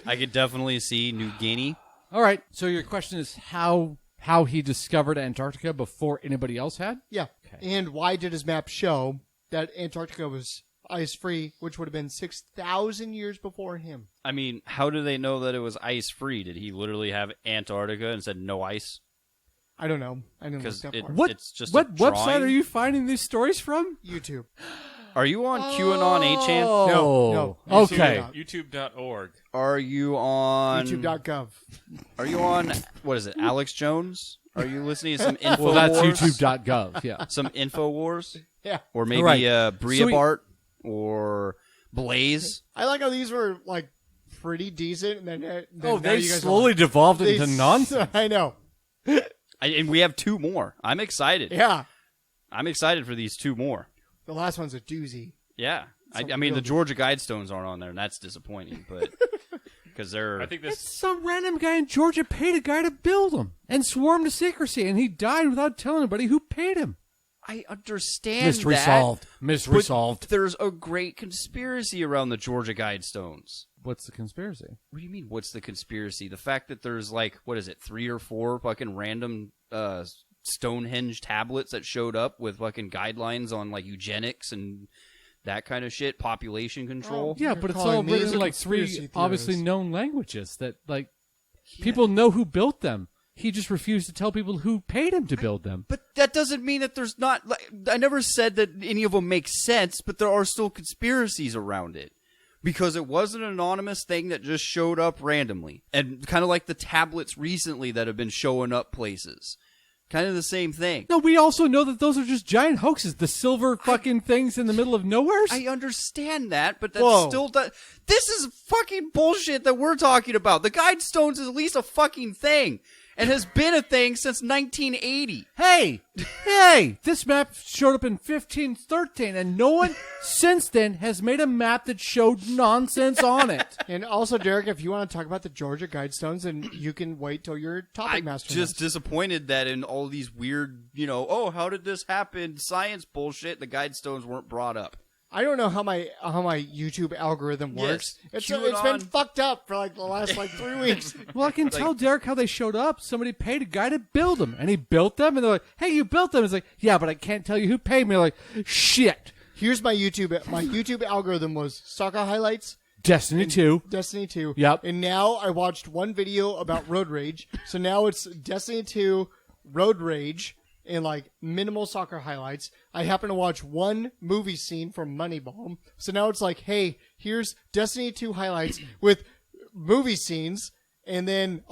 I could definitely see New Guinea. All right. So your question is how he discovered Antarctica before anybody else had? Yeah. Okay. And why did his map show that Antarctica was ice-free, which would have been 6,000 years before him. I mean, how do they know that it was ice-free? Did he literally have Antarctica and said no ice? I don't know. I didn't look Because that far. it's just What a website drawing? are you finding these stories from? YouTube. Are you on QAnon 8chan? No. Okay. YouTube.org. Are you on YouTube.gov. Are you on what is it? Alex Jones? Are you listening to some Infowars? Well, that's YouTube.gov. Yeah. Some Infowars? Yeah. Or maybe Right. Breitbart or Blaze? I like how these were, like, pretty decent. And then Oh, now they you guys slowly are, devolved they into s- nonsense. I know. And we have 2 more. I'm excited. Yeah. I'm excited for these 2 more. The last one's a doozy. Yeah. I Something mean, the real Georgia Guidestones aren't on there, and that's disappointing. But because they're I think this. Some random guy in Georgia paid a guy to build them and swore him to secrecy, and he died without telling anybody who paid him. I understand Mystery that. solved. Mystery solved. But there's a great conspiracy around the Georgia Guidestones. What's the conspiracy? What do you mean, what's the conspiracy? The fact that there's, like, what is it, 3 or 4 fucking random Stonehenge tablets that showed up with fucking guidelines on, like, eugenics and that kind of shit, population control. Yeah, You're but it's calling all written these in like 3 conspiracy obviously theories. known languages that, like, people know who built them. He just refused to tell people who paid him to build them. But that doesn't mean that there's not, like, I never said that any of them make sense, but there are still conspiracies around it. Because it was an anonymous thing that just showed up randomly. And kind of like the tablets recently that have been showing up places. Kind of the same thing. No, we also know that those are just giant hoaxes. The silver fucking things in the middle of nowhere. I understand that, but that's Whoa. still... This is fucking bullshit that we're talking about. The Guidestones is at least a fucking thing. And has been a thing since 1980. Hey, this map showed up in 1513, and no one since then has made a map that showed nonsense on it. And also, Derek, if you want to talk about the Georgia Guidestones, then you can wait till your topic I'm master. just disappointed that in all these weird, oh, how did this happen? Science bullshit, the Guidestones weren't brought up. I don't know how my YouTube algorithm works. Yes, It's been QAnon. fucked up for like the last 3 weeks. Well, I can tell Derek how they showed up. Somebody paid a guy to build them, and he built them, and they're like, hey, you built them. It's like, yeah, but I can't tell you who paid me. They're like, shit. Here's my YouTube. My YouTube algorithm was soccer highlights, Destiny 2. Destiny 2. Yep. And now I watched one video about road rage. So now it's Destiny 2, road rage, and like minimal soccer highlights. I happen to watch one movie scene from Moneyball. So now it's like, hey, here's Destiny 2 highlights with movie scenes. And then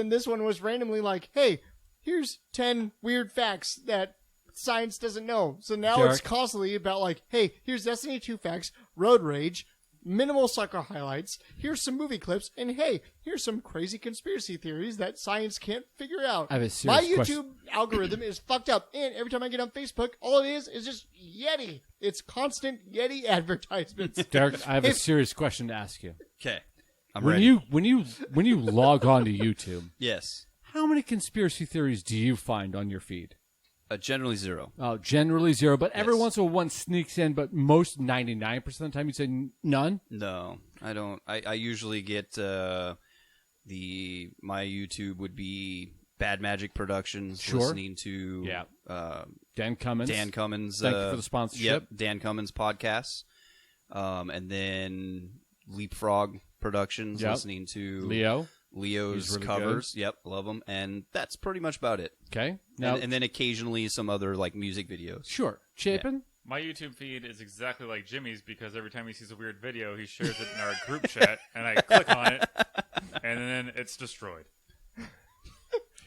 this one was randomly like, hey, here's 10 weird facts that science doesn't know. So now Derek. it's constantly about like, hey, here's Destiny 2 facts, road rage, minimal soccer highlights, here's some movie clips, and hey, here's some crazy conspiracy theories that science can't figure out. I have a My serious YouTube question. algorithm is fucked up, and every time I get on Facebook, all it is just Yeti. It's constant Yeti advertisements. Derek, I have a serious question to ask you. Okay. I'm When ready. when you log on to YouTube, Yes. how many conspiracy theories do you find on your feed? Generally 0. Generally 0, but every Yes. once in a while one sneaks in, but most 99% of the time you say none. No, I don't. I usually get my YouTube would be Bad Magic Productions, Sure. listening to Dan Cummins. Dan Cummins. Thank you for the sponsorship. Yep, Dan Cummins podcasts. And then Leapfrog Productions, Yep. listening to He's Leo's really covers. Yep, love them. And that's pretty much about it. Okay. Now, And then occasionally some other like music videos. sure. Chapin? My YouTube feed is exactly like Jimmy's because every time he sees a weird video, he shares it in our group chat, and I click on it, and then it's destroyed.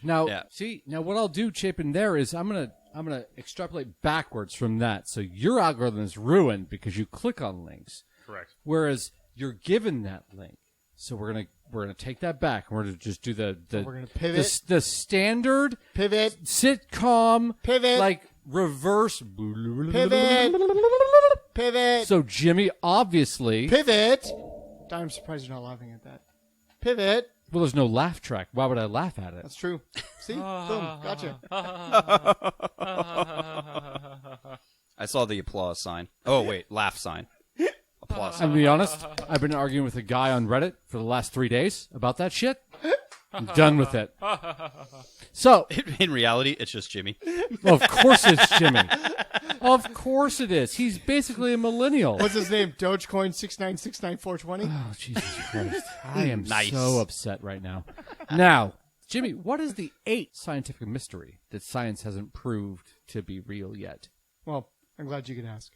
Now, Yeah. see, now what I'll do, Chapin, there is I'm gonna extrapolate backwards from that. So your algorithm is ruined because you click on links, Correct. whereas you're given that link. So we're gonna take that back. We're gonna just do the we're gonna pivot. the standard Pivot. sitcom Pivot. like reverse Pivot. So Jimmy obviously Pivot. I'm surprised you're not laughing at that. Pivot. well, there's no laugh track. Why would I laugh at it? That's true. See? Boom. Gotcha. I saw the applause sign. Oh wait, laugh sign. Applause I'm sign. gonna be honest. I've been arguing with a guy on Reddit for the last 3 days about that shit. I'm done with it. So, In reality, it's just Jimmy. of course it's Jimmy. Of course it is. He's basically a millennial. What's his name? Dogecoin 6969420. Oh, Jesus Christ. I am Nice. so upset right now. Now, Jimmy, what is the 8th scientific mystery that science hasn't proved to be real yet? Well, I'm glad you could ask.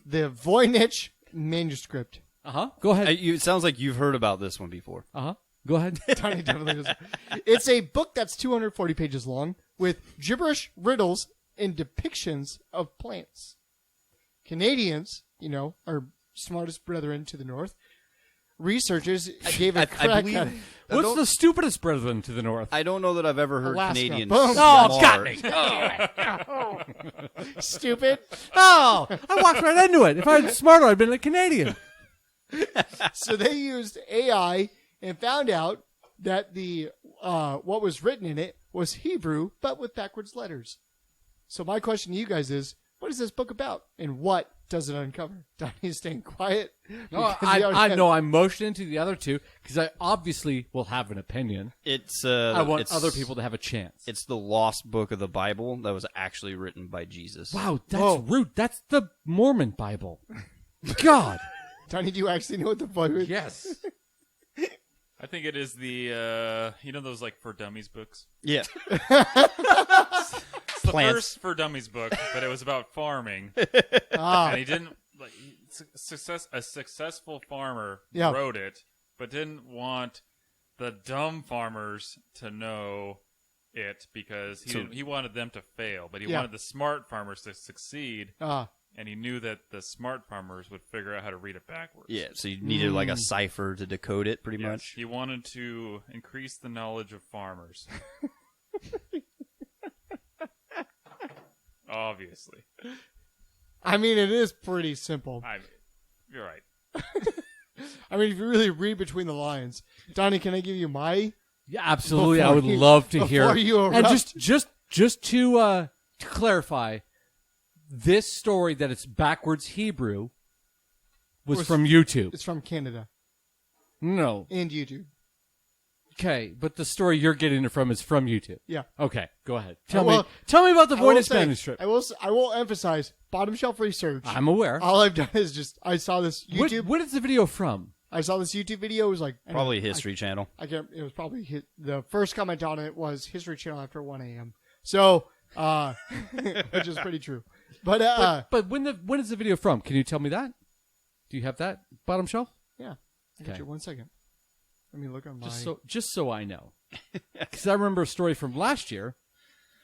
The Voynich Manuscript. Uh-huh. Go ahead. It sounds like you've heard about this one before. Uh-huh. Go ahead. Tiny definitely does. It's a book that's 240 pages long with gibberish, riddles, and depictions of plants. Canadians, our smartest brethren to the north, researchers gave a crack I believe. at it. What's the stupidest brethren to the north? I don't know that I've ever heard Alaska. Canadians. Boom. Oh, got me. Stupid. Oh, I walked right into it. If I was smarter, I'd been a Canadian. So they used AI and found out that the what was written in it was Hebrew, but with backwards letters. So my question to you guys is, what is this book about, and what does it uncover? Donnie's staying quiet. No, because he already had- I'm motioning to the other two because I obviously will have an opinion. It's I want other people to have a chance. It's the lost book of the Bible that was actually written by Jesus. Wow, that's Whoa. rude. That's the Mormon Bible. God. Donnie, do you actually know what the book is? Yes. I think it is the those like for dummies books. Yeah. It's the Plants. first for dummies book, but it was about farming, Ah, and he didn't like a successful farmer Yeah. wrote it, but didn't want the dumb farmers to know it because he wanted them to fail, but he Yeah. wanted the smart farmers to succeed. ah. And he knew that the smart farmers would figure out how to read it backwards. Yeah, so you needed like a cipher to decode it, pretty Yes, much. he wanted to increase the knowledge of farmers. Obviously. I mean, it is pretty simple. You're right. I mean, if you really read between the lines. Donnie, can I give you my... Yeah, absolutely. I Before would you- love to hear. before you And erupt. just to clarify, this story that it's backwards Hebrew was Was- from YouTube. It's from Canada No. and YouTube. Okay, but the story you're getting it from is from YouTube. Yeah. Okay, go ahead. Well, Tell me about the I will Voynich say- Manuscript. I will emphasize bottom shelf research. I'm aware. All I've done is just I saw this YouTube. What is the video from? I saw this YouTube video. It was like Probably History Channel. I can't. It was probably the first comment on it was History Channel after 1 a.m. So, which is pretty true. But But when is the video from? Can you tell me that? Do you have that bottom shelf? yeah. I got Okay. you 1 second. Let me look on my Just so I know, because I remember a story from last year.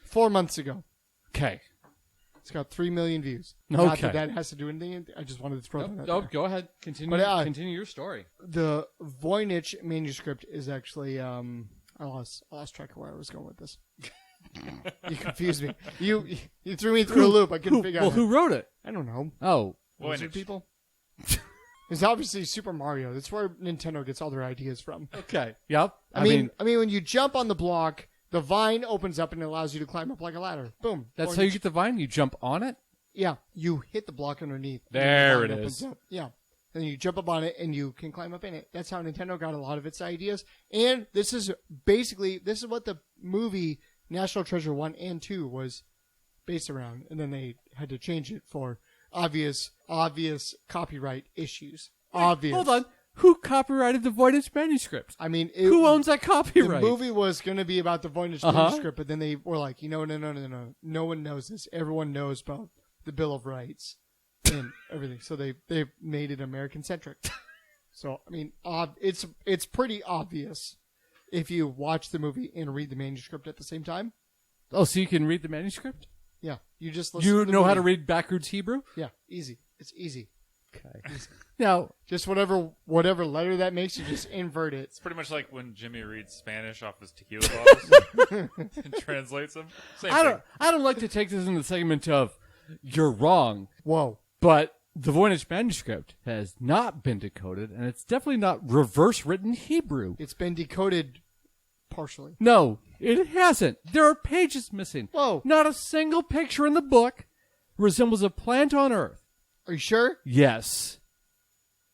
4 months ago. Okay. It's got 3 million views. Okay. Not that has to do anything. I just wanted to throw that out there. Go ahead. Continue. But, continue your story. The Voynich Manuscript is actually I lost track of where I was going with this. You confused me. You threw me through a loop. I couldn't figure out. Who wrote it? I don't know. Oh, Lizard Voynich. people. It's obviously Super Mario. That's where Nintendo gets all their ideas from. okay. Yep. I mean, when you jump on the block, the vine opens up and it allows you to climb up like a ladder. Boom. that's Voynich. how you get the vine. You jump on it. Yeah, you hit the block underneath. and There the vine it opens is. up. Yeah. Then you jump up on it and you can climb up in it. That's how Nintendo got a lot of its ideas. And this is what the movie National Treasure 1 and 2 was based around. And then they had to change it for obvious copyright issues. Obvious. Hold on. Who copyrighted the Voynich Manuscript? I mean, Who owns that the copyright? movie was going to be about the Voynich Uh-huh. Manuscript, but then they were like, no. No one knows this. Everyone knows about the Bill of Rights and everything. So they made it American centric. So I mean, it's pretty obvious if you watch the movie and read the manuscript at the same time. Oh, so you can read the manuscript? Yeah, you just listen You to the know how to movie. read backwards Hebrew? Yeah, easy. It's easy. Okay. Now, Just whatever letter that makes, you just invert it. It's pretty much like when Jimmy reads Spanish off his tequila bottles and translates them. Same thing. I don't like to take this in the segment of you're wrong, Whoa. but the Voynich Manuscript has not been decoded, and it's definitely not reverse written Hebrew. It's been decoded partially. No, it hasn't. There are pages missing. Whoa. Not a single picture in the book resembles a plant on Earth. Are you sure? Yes.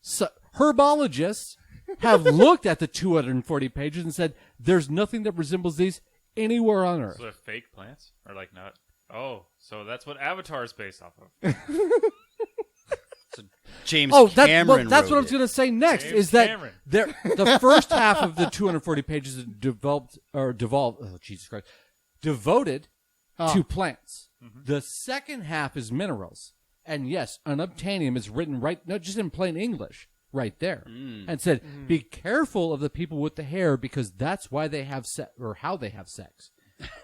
So, herbologists have looked at the 240 pages and said, There's nothing that resembles these anywhere on Earth. So they're fake plants? Or like not? Oh, so that's what Avatar is based off of. James That's Cameron what I wrote was going to say next. James is that Cameron. the first half of the 240 pages is devoted to plants. The second half is minerals. And yes, unobtainium is written not just in plain English, right there, and said, "Be careful of the people with the hair because that's why they have sex or how they have sex,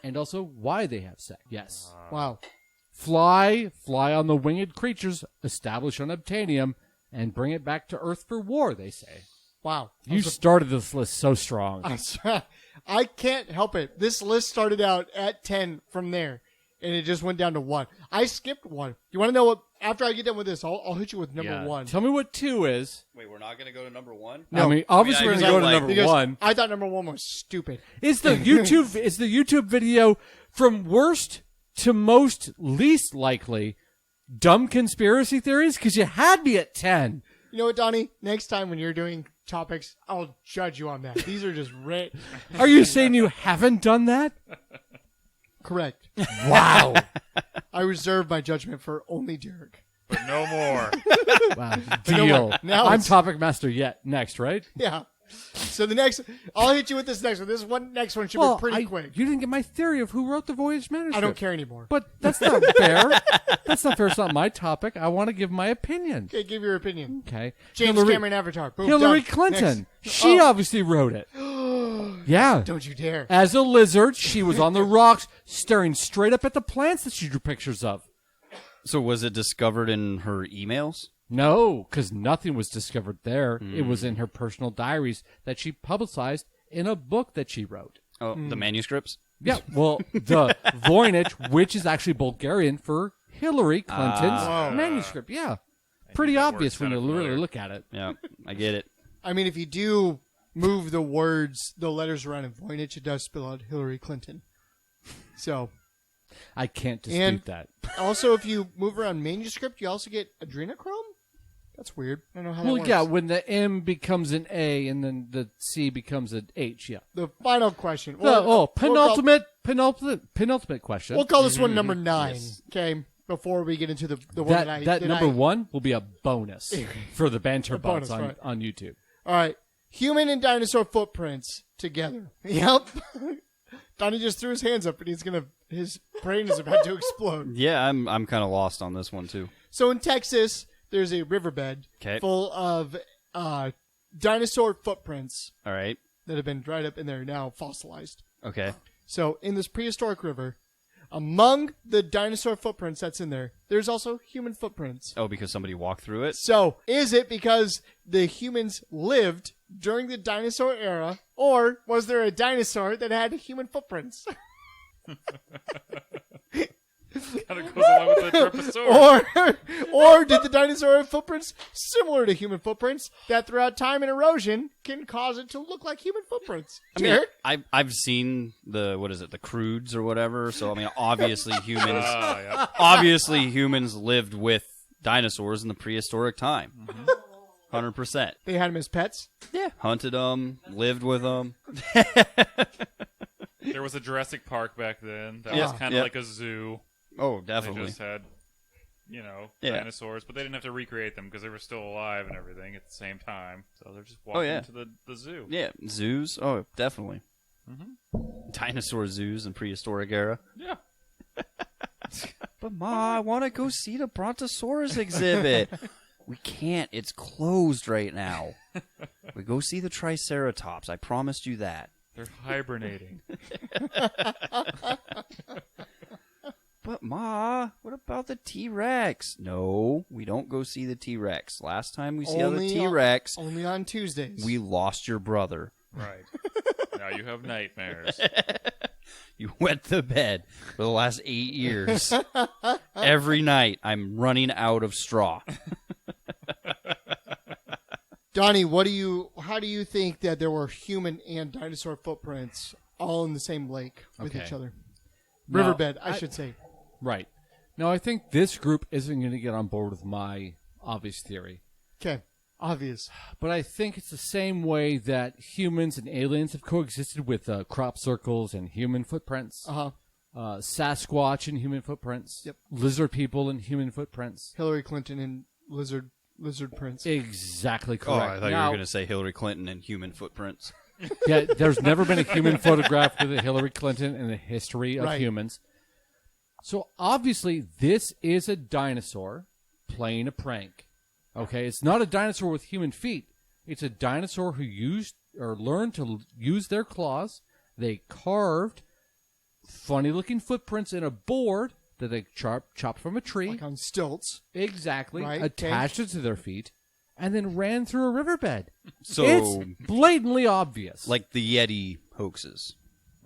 and also why they have sex." Yes. Wow. Fly on the winged creatures, establish unobtainium, and bring it back to Earth for war, they say. Wow. You started this list so strong. I can't help it. This list started out at 10 from there, and it just went down to 1. I skipped 1. You want to know what? After I get done with this, I'll hit you with number 1. Tell me what 2 is. Wait, we're not going to go to number 1? No. I mean, obviously we're going to go to number Because 1. I thought number 1 was stupid. Is the YouTube video from worst to most least likely dumb conspiracy theories? Because you had me at 10. You know what, Donnie? Next time when you're doing topics, I'll judge you on that. These are just Are you saying you haven't done that? correct. Wow. I reserve my judgment for only Derek. But no more. Wow. Deal. Now I'm it's- topic master next, right? Yeah. So the next, I'll hit you with this next one. Next one should be pretty quick. You didn't get my theory of who wrote the Voynich Manuscript. I don't care anymore. But that's not fair. That's not fair. It's not my topic. I want to give my opinion. Okay, give your opinion. Okay. James Cameron Avatar. Boom, Hillary done. Clinton. Next. She obviously wrote it. Yeah. Don't you dare. As a lizard, she was on the rocks, staring straight up at the plants that she drew pictures of. So was it discovered in her emails? No, because nothing was discovered there. It was in her personal diaries that she publicized in a book that she wrote. Oh, the manuscripts? Yeah, well, the Voynich, which is actually Bulgarian for Hillary Clinton's manuscript. Yeah, pretty obvious when you really look at it. Yeah, I get it. I mean, if you do move the letters around in Voynich, it does spell out Hillary Clinton. So, I can't dispute and that. also, if you move around manuscript, you also get adrenochrome? That's weird. I don't know how that works. Yeah, when the M becomes an A and then the C becomes an H, yeah. The final question. Penultimate question. We'll call this one number 9, okay? Before we get into the one that number 1 will be a bonus for the banter bots bonus, on YouTube. All right. Human and dinosaur footprints together. Yep. Donnie just threw his hands up and his brain is about to explode. Yeah, I'm kind of lost on this one too. So in Texas, there's a riverbed full of dinosaur footprints. All right. That have been dried up and they're now fossilized. Okay. So in this prehistoric river, among the dinosaur footprints that's in there, there's also human footprints. Oh, because somebody walked through it? So is it because the humans lived during the dinosaur era, or was there a dinosaur that had human footprints? Kind of goes along with the Trapanosaurus. or did the dinosaur have footprints similar to human footprints that throughout time and erosion can cause it to look like human footprints? I mean, I've seen the crudes or whatever. So I mean, obviously humans lived with dinosaurs in the prehistoric time. 100%. They had them as pets? Yeah. Hunted them, lived with them. There was a Jurassic Park back then. That was kind of like a zoo. Oh, definitely. They just had, dinosaurs, but they didn't have to recreate them because they were still alive and everything at the same time. So they're just walking into the zoo. Yeah, zoos. Oh, definitely. Mm-hmm. Dinosaur zoos in prehistoric era. Yeah. But Ma, I want to go see the Brontosaurus exhibit. We can't. It's closed right now. We go see the Triceratops. I promised you that. They're hibernating. But Ma, what about the T-Rex? No, we don't go see the T-Rex. Last time we saw the T-Rex, only on Tuesdays. We lost your brother. Right. Now you have nightmares. You wet the bed for the last 8 years. Every night, I'm running out of straw. Donnie, how do you think that there were human and dinosaur footprints all in the same lake with each other? Riverbed, I should say. Right. Now, I think this group isn't going to get on board with my obvious theory. Okay. obvious. But I think it's the same way that humans and aliens have coexisted with crop circles and human footprints. Sasquatch and human footprints. Yep. Lizard people and human footprints. Hillary Clinton and lizard prints. Exactly Oh, correct. I thought you were going to say Hillary Clinton and human footprints. Yeah, there's never been a human photograph with a Hillary Clinton in the history of humans. So obviously, this is a dinosaur playing a prank. Okay, it's not a dinosaur with human feet. It's a dinosaur who used or learned to use their claws. They carved funny-looking footprints in a board that they chopped from a tree. Like on stilts. Exactly. Right, Attached it to their feet, and then ran through a riverbed. So, It's blatantly obvious. like the Yeti hoaxes.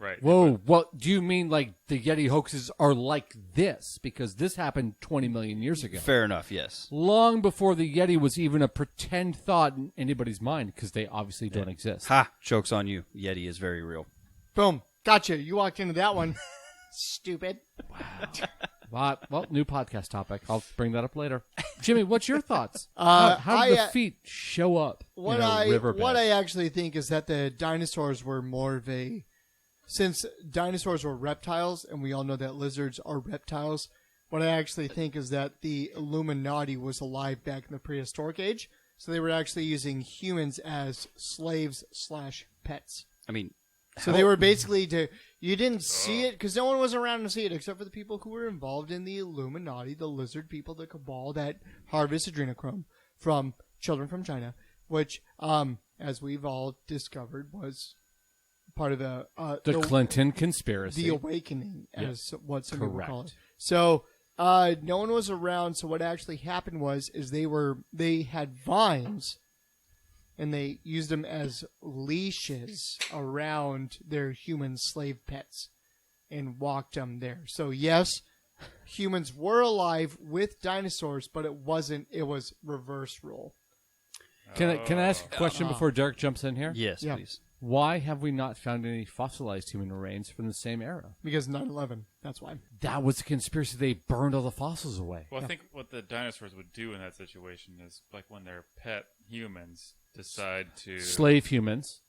Right. Whoa, what do you mean like the Yeti hoaxes are like this? Because this happened 20 million years ago. Fair enough, yes. Long before the Yeti was even a pretend thought in anybody's mind, because they obviously don't exist. Ha! Joke's on you. Yeti is very real. Boom. Gotcha. You walked into that one. Stupid. Well, new podcast topic. I'll bring that up later. Jimmy, what's your thoughts? Uh, how did I, the feet show up What in a riverbed? what I actually think is that the dinosaurs were more of a... Since dinosaurs were reptiles, and we all know that lizards are reptiles, what I actually think is that the Illuminati was alive back in the prehistoric age, so they were actually using humans as slaves/pets. I mean, So they were basically you didn't see it because no one was around to see it except for the people who were involved in the Illuminati, the lizard people, the cabal that harvest adrenochrome from children from China, which, as we've all discovered, was part of the Clinton conspiracy. the awakening, as what some people call it. Correct. So no one was around. So what actually happened is they had vines, and they used them as leashes around their human slave pets, and walked them there. So yes, humans were alive with dinosaurs, but it wasn't. It was reverse rule. Can I ask a question before Derek jumps in here? yes, Yeah. please. Why have we not found any fossilized human remains from the same era? Because 9/11. That's why. That was the conspiracy. They burned all the fossils away. Well, I think what the dinosaurs would do in that situation is, like, when their pet humans decide to Slave humans.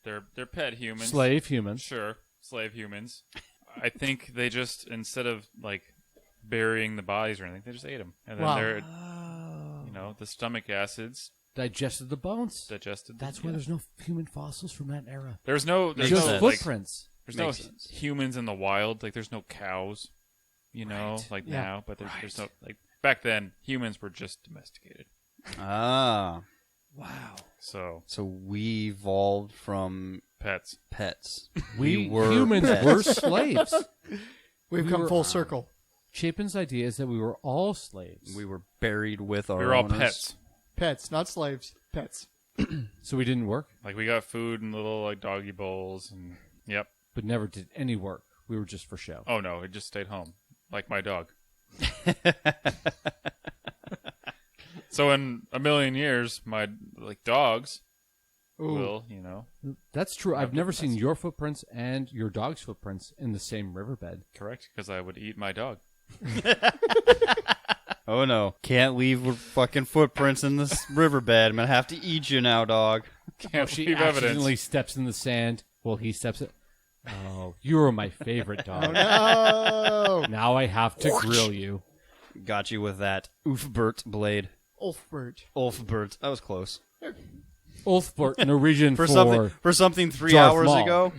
their pet humans, Slave humans. sure, slave humans. I think they just, instead of like burying the bodies or anything, they just ate them, and then Wow. they're, the stomach acids Digested the bones. digested. That's why there's no human fossils from that era. there's no Just like, footprints. there's no Makes sense. humans in the wild. Like, there's no cows, like Yeah. now. But there's no, like, back then humans were just domesticated. Ah. Wow. So So we evolved from pets. pets. We were humans pets. were slaves. We've We come were- full circle. Chapin's idea is that we were all slaves. We were buried with our We were all owners. pets. Pets, not slaves. Pets. So we didn't work, Like, we got food in little, like, doggy bowls, and yep. but never did any work. We were just for show. Oh no, it just stayed home, like my dog. So in a million years, my dogs Ooh. will, That's true. I've never seen your footprints and your dog's footprints in the same riverbed. correct, because I would eat my dog. Oh no. Can't leave with fucking footprints in this riverbed. I'm gonna have to eat you now, dog. Can't She leave accidentally evidence. steps in the sand. Well, he steps it. Oh, you were my favorite dog. Oh, Now I have to grill you. Got you with that Ulfbert blade. Ulfbert. Ulfbert. That was close. Ulfbert, Norwegian For something 3 Darth hours Maul. ago.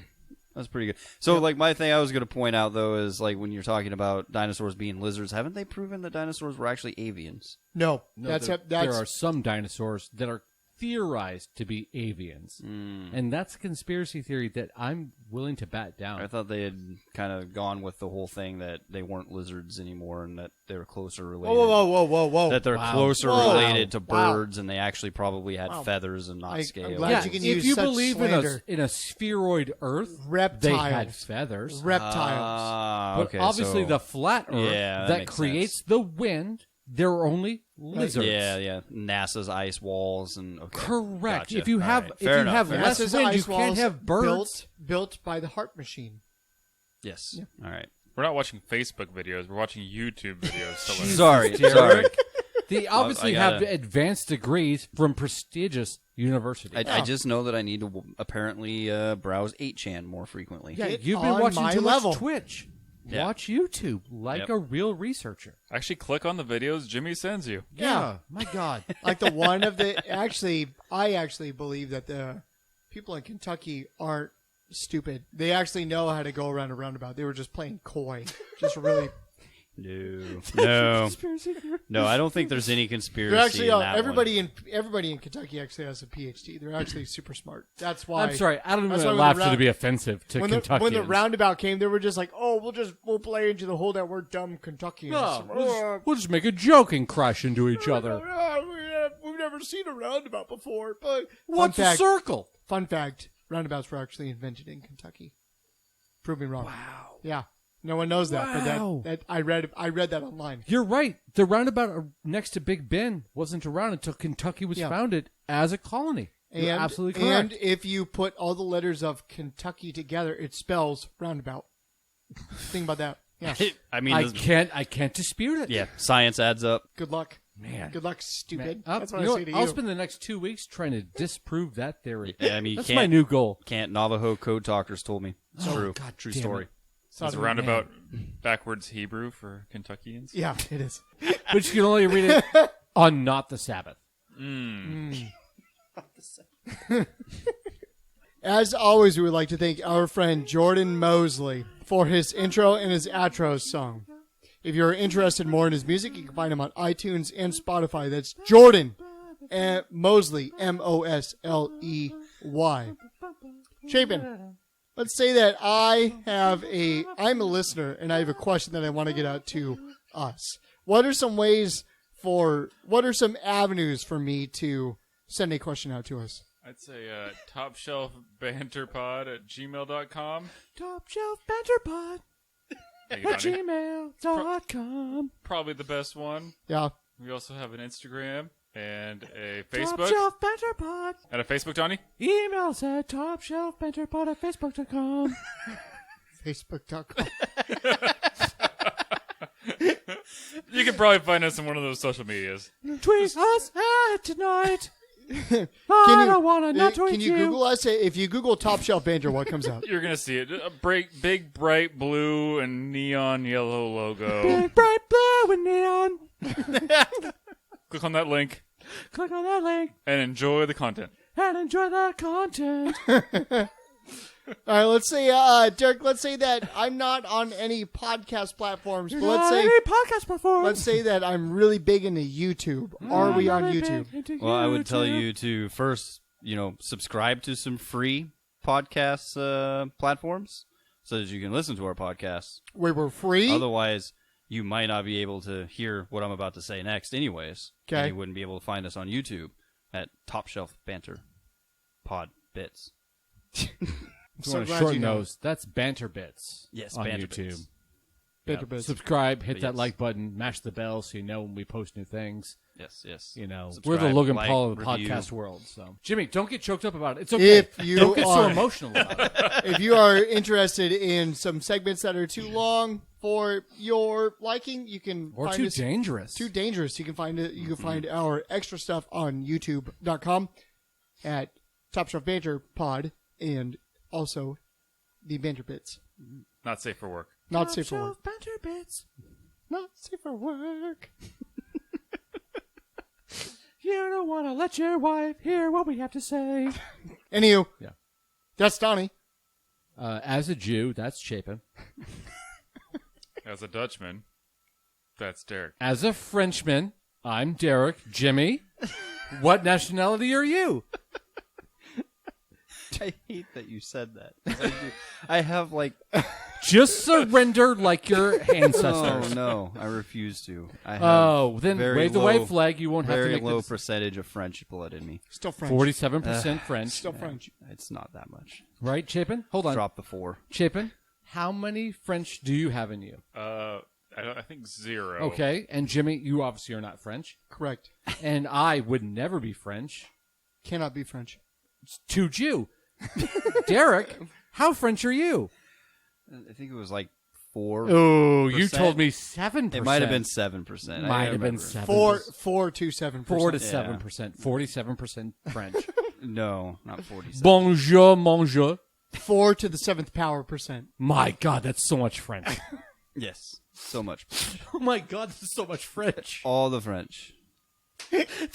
That's pretty good. So, like, my thing I was going to point out, though, is, like, when you're talking about dinosaurs being lizards, haven't they proven that dinosaurs were actually avians? No, No, that's there are some dinosaurs that are theorized to be avians. And that's a conspiracy theory that I'm willing to bat down. I thought they had kind of gone with the whole thing that they weren't lizards anymore and that they were closer related. Whoa. That they're Wow. closer Whoa. related to Wow. birds and they actually probably had Wow. feathers and not I'm scales. glad yeah, you can if use you such believe slander. in a spheroid Earth, Reptiles. they had feathers. Reptiles. Ah, But okay, obviously, so- the flat Earth Yeah, that that makes creates sense. the wind, there are only lizards. Yeah. NASA's ice walls and okay. Correct. Gotcha. If you All have right. if Fair you enough, have fair less NASA's wind, you ice can't walls have birds. built by the Heart Machine. Yes. All right. We're not watching Facebook videos. We're watching YouTube videos. To learn. Sorry. Derek. They obviously have advanced degrees from prestigious universities. I just know that I need to apparently browse 8chan more frequently. Yeah, Get you've been on watching my too level. much Twitch. Yeah. Watch YouTube like a real researcher. Actually, click on the videos Jimmy sends you. Yeah, my God. Like the one of the I actually believe that the people in Kentucky aren't stupid. They actually know how to go around a roundabout. They were just playing coy. Just really. No. No, I don't think there's any conspiracy. They're actually in that everybody one. in Kentucky actually has a PhD. They're actually super smart. That's why. I'm sorry. I don't that's even why laugh when to be offensive to when Kentuckians. when the roundabout came, they were just like, "Oh, we'll play into the whole that we're dumb Kentuckians." No, we'll just make a joke and crash into each other. We've never seen a roundabout before. But What's a circle? Fun fact: roundabouts were actually invented in Kentucky. Prove me wrong. Wow. Yeah, no one knows that. Wow. But that I read that online. You're right. The roundabout next to Big Ben wasn't around until Kentucky was founded as a colony. You're absolutely correct. And if you put all the letters of Kentucky together, it spells roundabout. Think about that. Yeah. I mean, I can't dispute it. yeah, science adds up. Good luck. Man. Good luck, stupid. Man, That's what you I know say to I'll you. spend the next 2 weeks trying to disprove that theory. Yeah, I mean, That's my new goal. Can't Navajo code talkers told me. It's true. God True damn story. it. Is roundabout backwards Hebrew for Kentuckians? Yeah, it is. But you can only read it on Not the Sabbath. As always, we would like to thank our friend Jordan Mosley for his intro and his outro song. If you're interested more in his music, you can find him on iTunes and Spotify. That's Jordan Mosley, Mosley. Chapin, let's say that I'm a listener and I have a question that I want to get out to us. What are some avenues for me to send a question out to us? I'd say topshelfbanterpod@gmail.com. Topshelfbanterpod Thank you, at Donnie. gmail.com. Probably the best one. Yeah. We also have an Instagram and a Facebook. Topshelfbanterpod. And a Facebook, Donnie? Email us at topshelfbanterpod at facebook.com. Facebook.com. You can probably find us on one of those social medias. Tweet us at tonight. Can you Google us? If you Google Top Shelf Banter, what comes up? You're going to see it. A big, bright blue and neon yellow logo. Big, bright blue and neon. Click on that link Click on that link and enjoy the content. and enjoy the content. All right, let's say, Dirk, let's say that I'm not on any podcast platforms, but podcast platform. let's say that I'm really big into YouTube. Are we on YouTube? Well, I would tell you to first, subscribe to some free podcast platforms so that you can listen to our podcasts. We were free. Otherwise, you might not be able to hear what I'm about to say next anyways. Okay. And you wouldn't be able to find us on YouTube at Top Shelf Banter Pod Bits. So glad short you know. nose. That's Banter Bits. Yes, on Banter YouTube. Bits. Banter Bits. Subscribe, hit that Yes. like button, mash the bell so you know when we post new things. Yes. We're the Subscribe, Logan like, Paul of the review. podcast world. So, Jimmy, don't get choked up about it. It's okay. If you don't get so are- emotional about it. If you are interested in some segments that are too long for your liking, you can Or find too us dangerous. too dangerous. You can find it. You can find our extra stuff on YouTube.com at Top Shelf Banter Pod and also the Banter Bits. Not safe for work. Not safe for work. Shelf Banter Bits. Not safe for work. You don't want to let your wife hear what we have to say. Anywho, Yeah. that's Donnie. As a Jew, that's Chapin. As a Dutchman, that's Derek. As a Frenchman, I'm Derek. Jimmy, what nationality are you? I hate that you said that. I have Just surrender like your Oh ancestors. no, I refuse to. I have Oh, then very wave the low- white flag. You won't have to very make low this. percentage of French blood in me. Still French. 47% French. Still French. It's not that much. Right, Chapin? Hold on. Drop the 4. Chapin, how many French do you have in you? I think 0. Okay, and Jimmy, you obviously are not French. Correct. And I would never be French. Cannot be French. To Jew. Derek, how French are you? I think it was like 4%. Oh, you told me 7%. It might have been 7%. Might have been 7%. 4 to 7%. 4 to 7%. 47% French. No, not 47. Bonjour, monsieur. 4 to the 7th power %. My God, that's so much French. Yes, so much. Oh my God, that's so much French. All the French.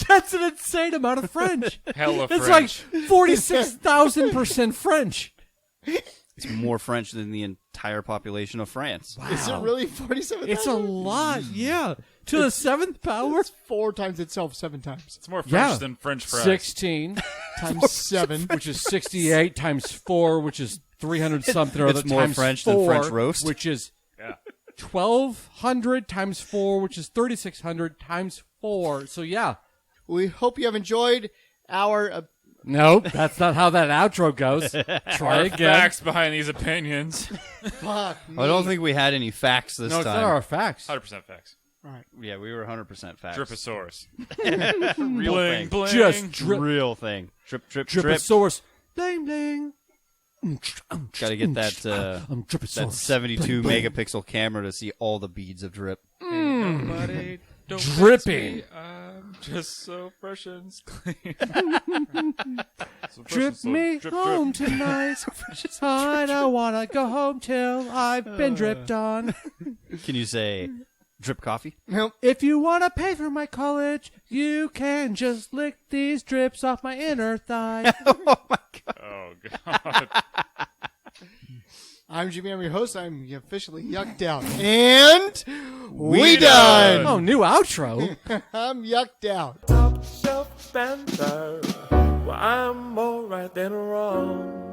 That's an insane amount of French. Hella It's French. like 46,000% French. It's more French than the entire population of France. Wow. Is it really 47,000? It's a lot, yeah. To the 7th power? It's 4 times itself 7 times. It's more French than French fries. 16 Times 7. which is 68 times 4, which is 300 something or It's other more times French 4, than French roast. which is Yeah. 1,200 times 4, which is 3,600 times 4. So yeah. We hope you have enjoyed our... Nope, that's not how that outro goes. Try again. Facts behind these opinions. Fuck me. I don't think we had any facts this No, it's time. not our facts. 100% facts. Yeah, we were 100% facts. Drapanosaurus. Real Bling, thing. bling. Just drip. Real thing. Drip, drip, drip. Drapanosaurus. Bling, bling. Got to get that Drapanosaurus. that 72 megapixel camera to see all the beads of drip. Nobody don't Dripping. mess me, I'm just so fresh and clean. Drip me home tonight. I don't want to go home till I've been dripped on. Can you say drip coffee? Nope. If you want to pay for my college, you can just lick these drips off my inner thigh. Oh, God. I'm Jimmy, I'm your host. I'm officially yucked out. And we done. done. Oh, new outro. I'm yucked out. Top shelf banter. Well, I'm more right than wrong.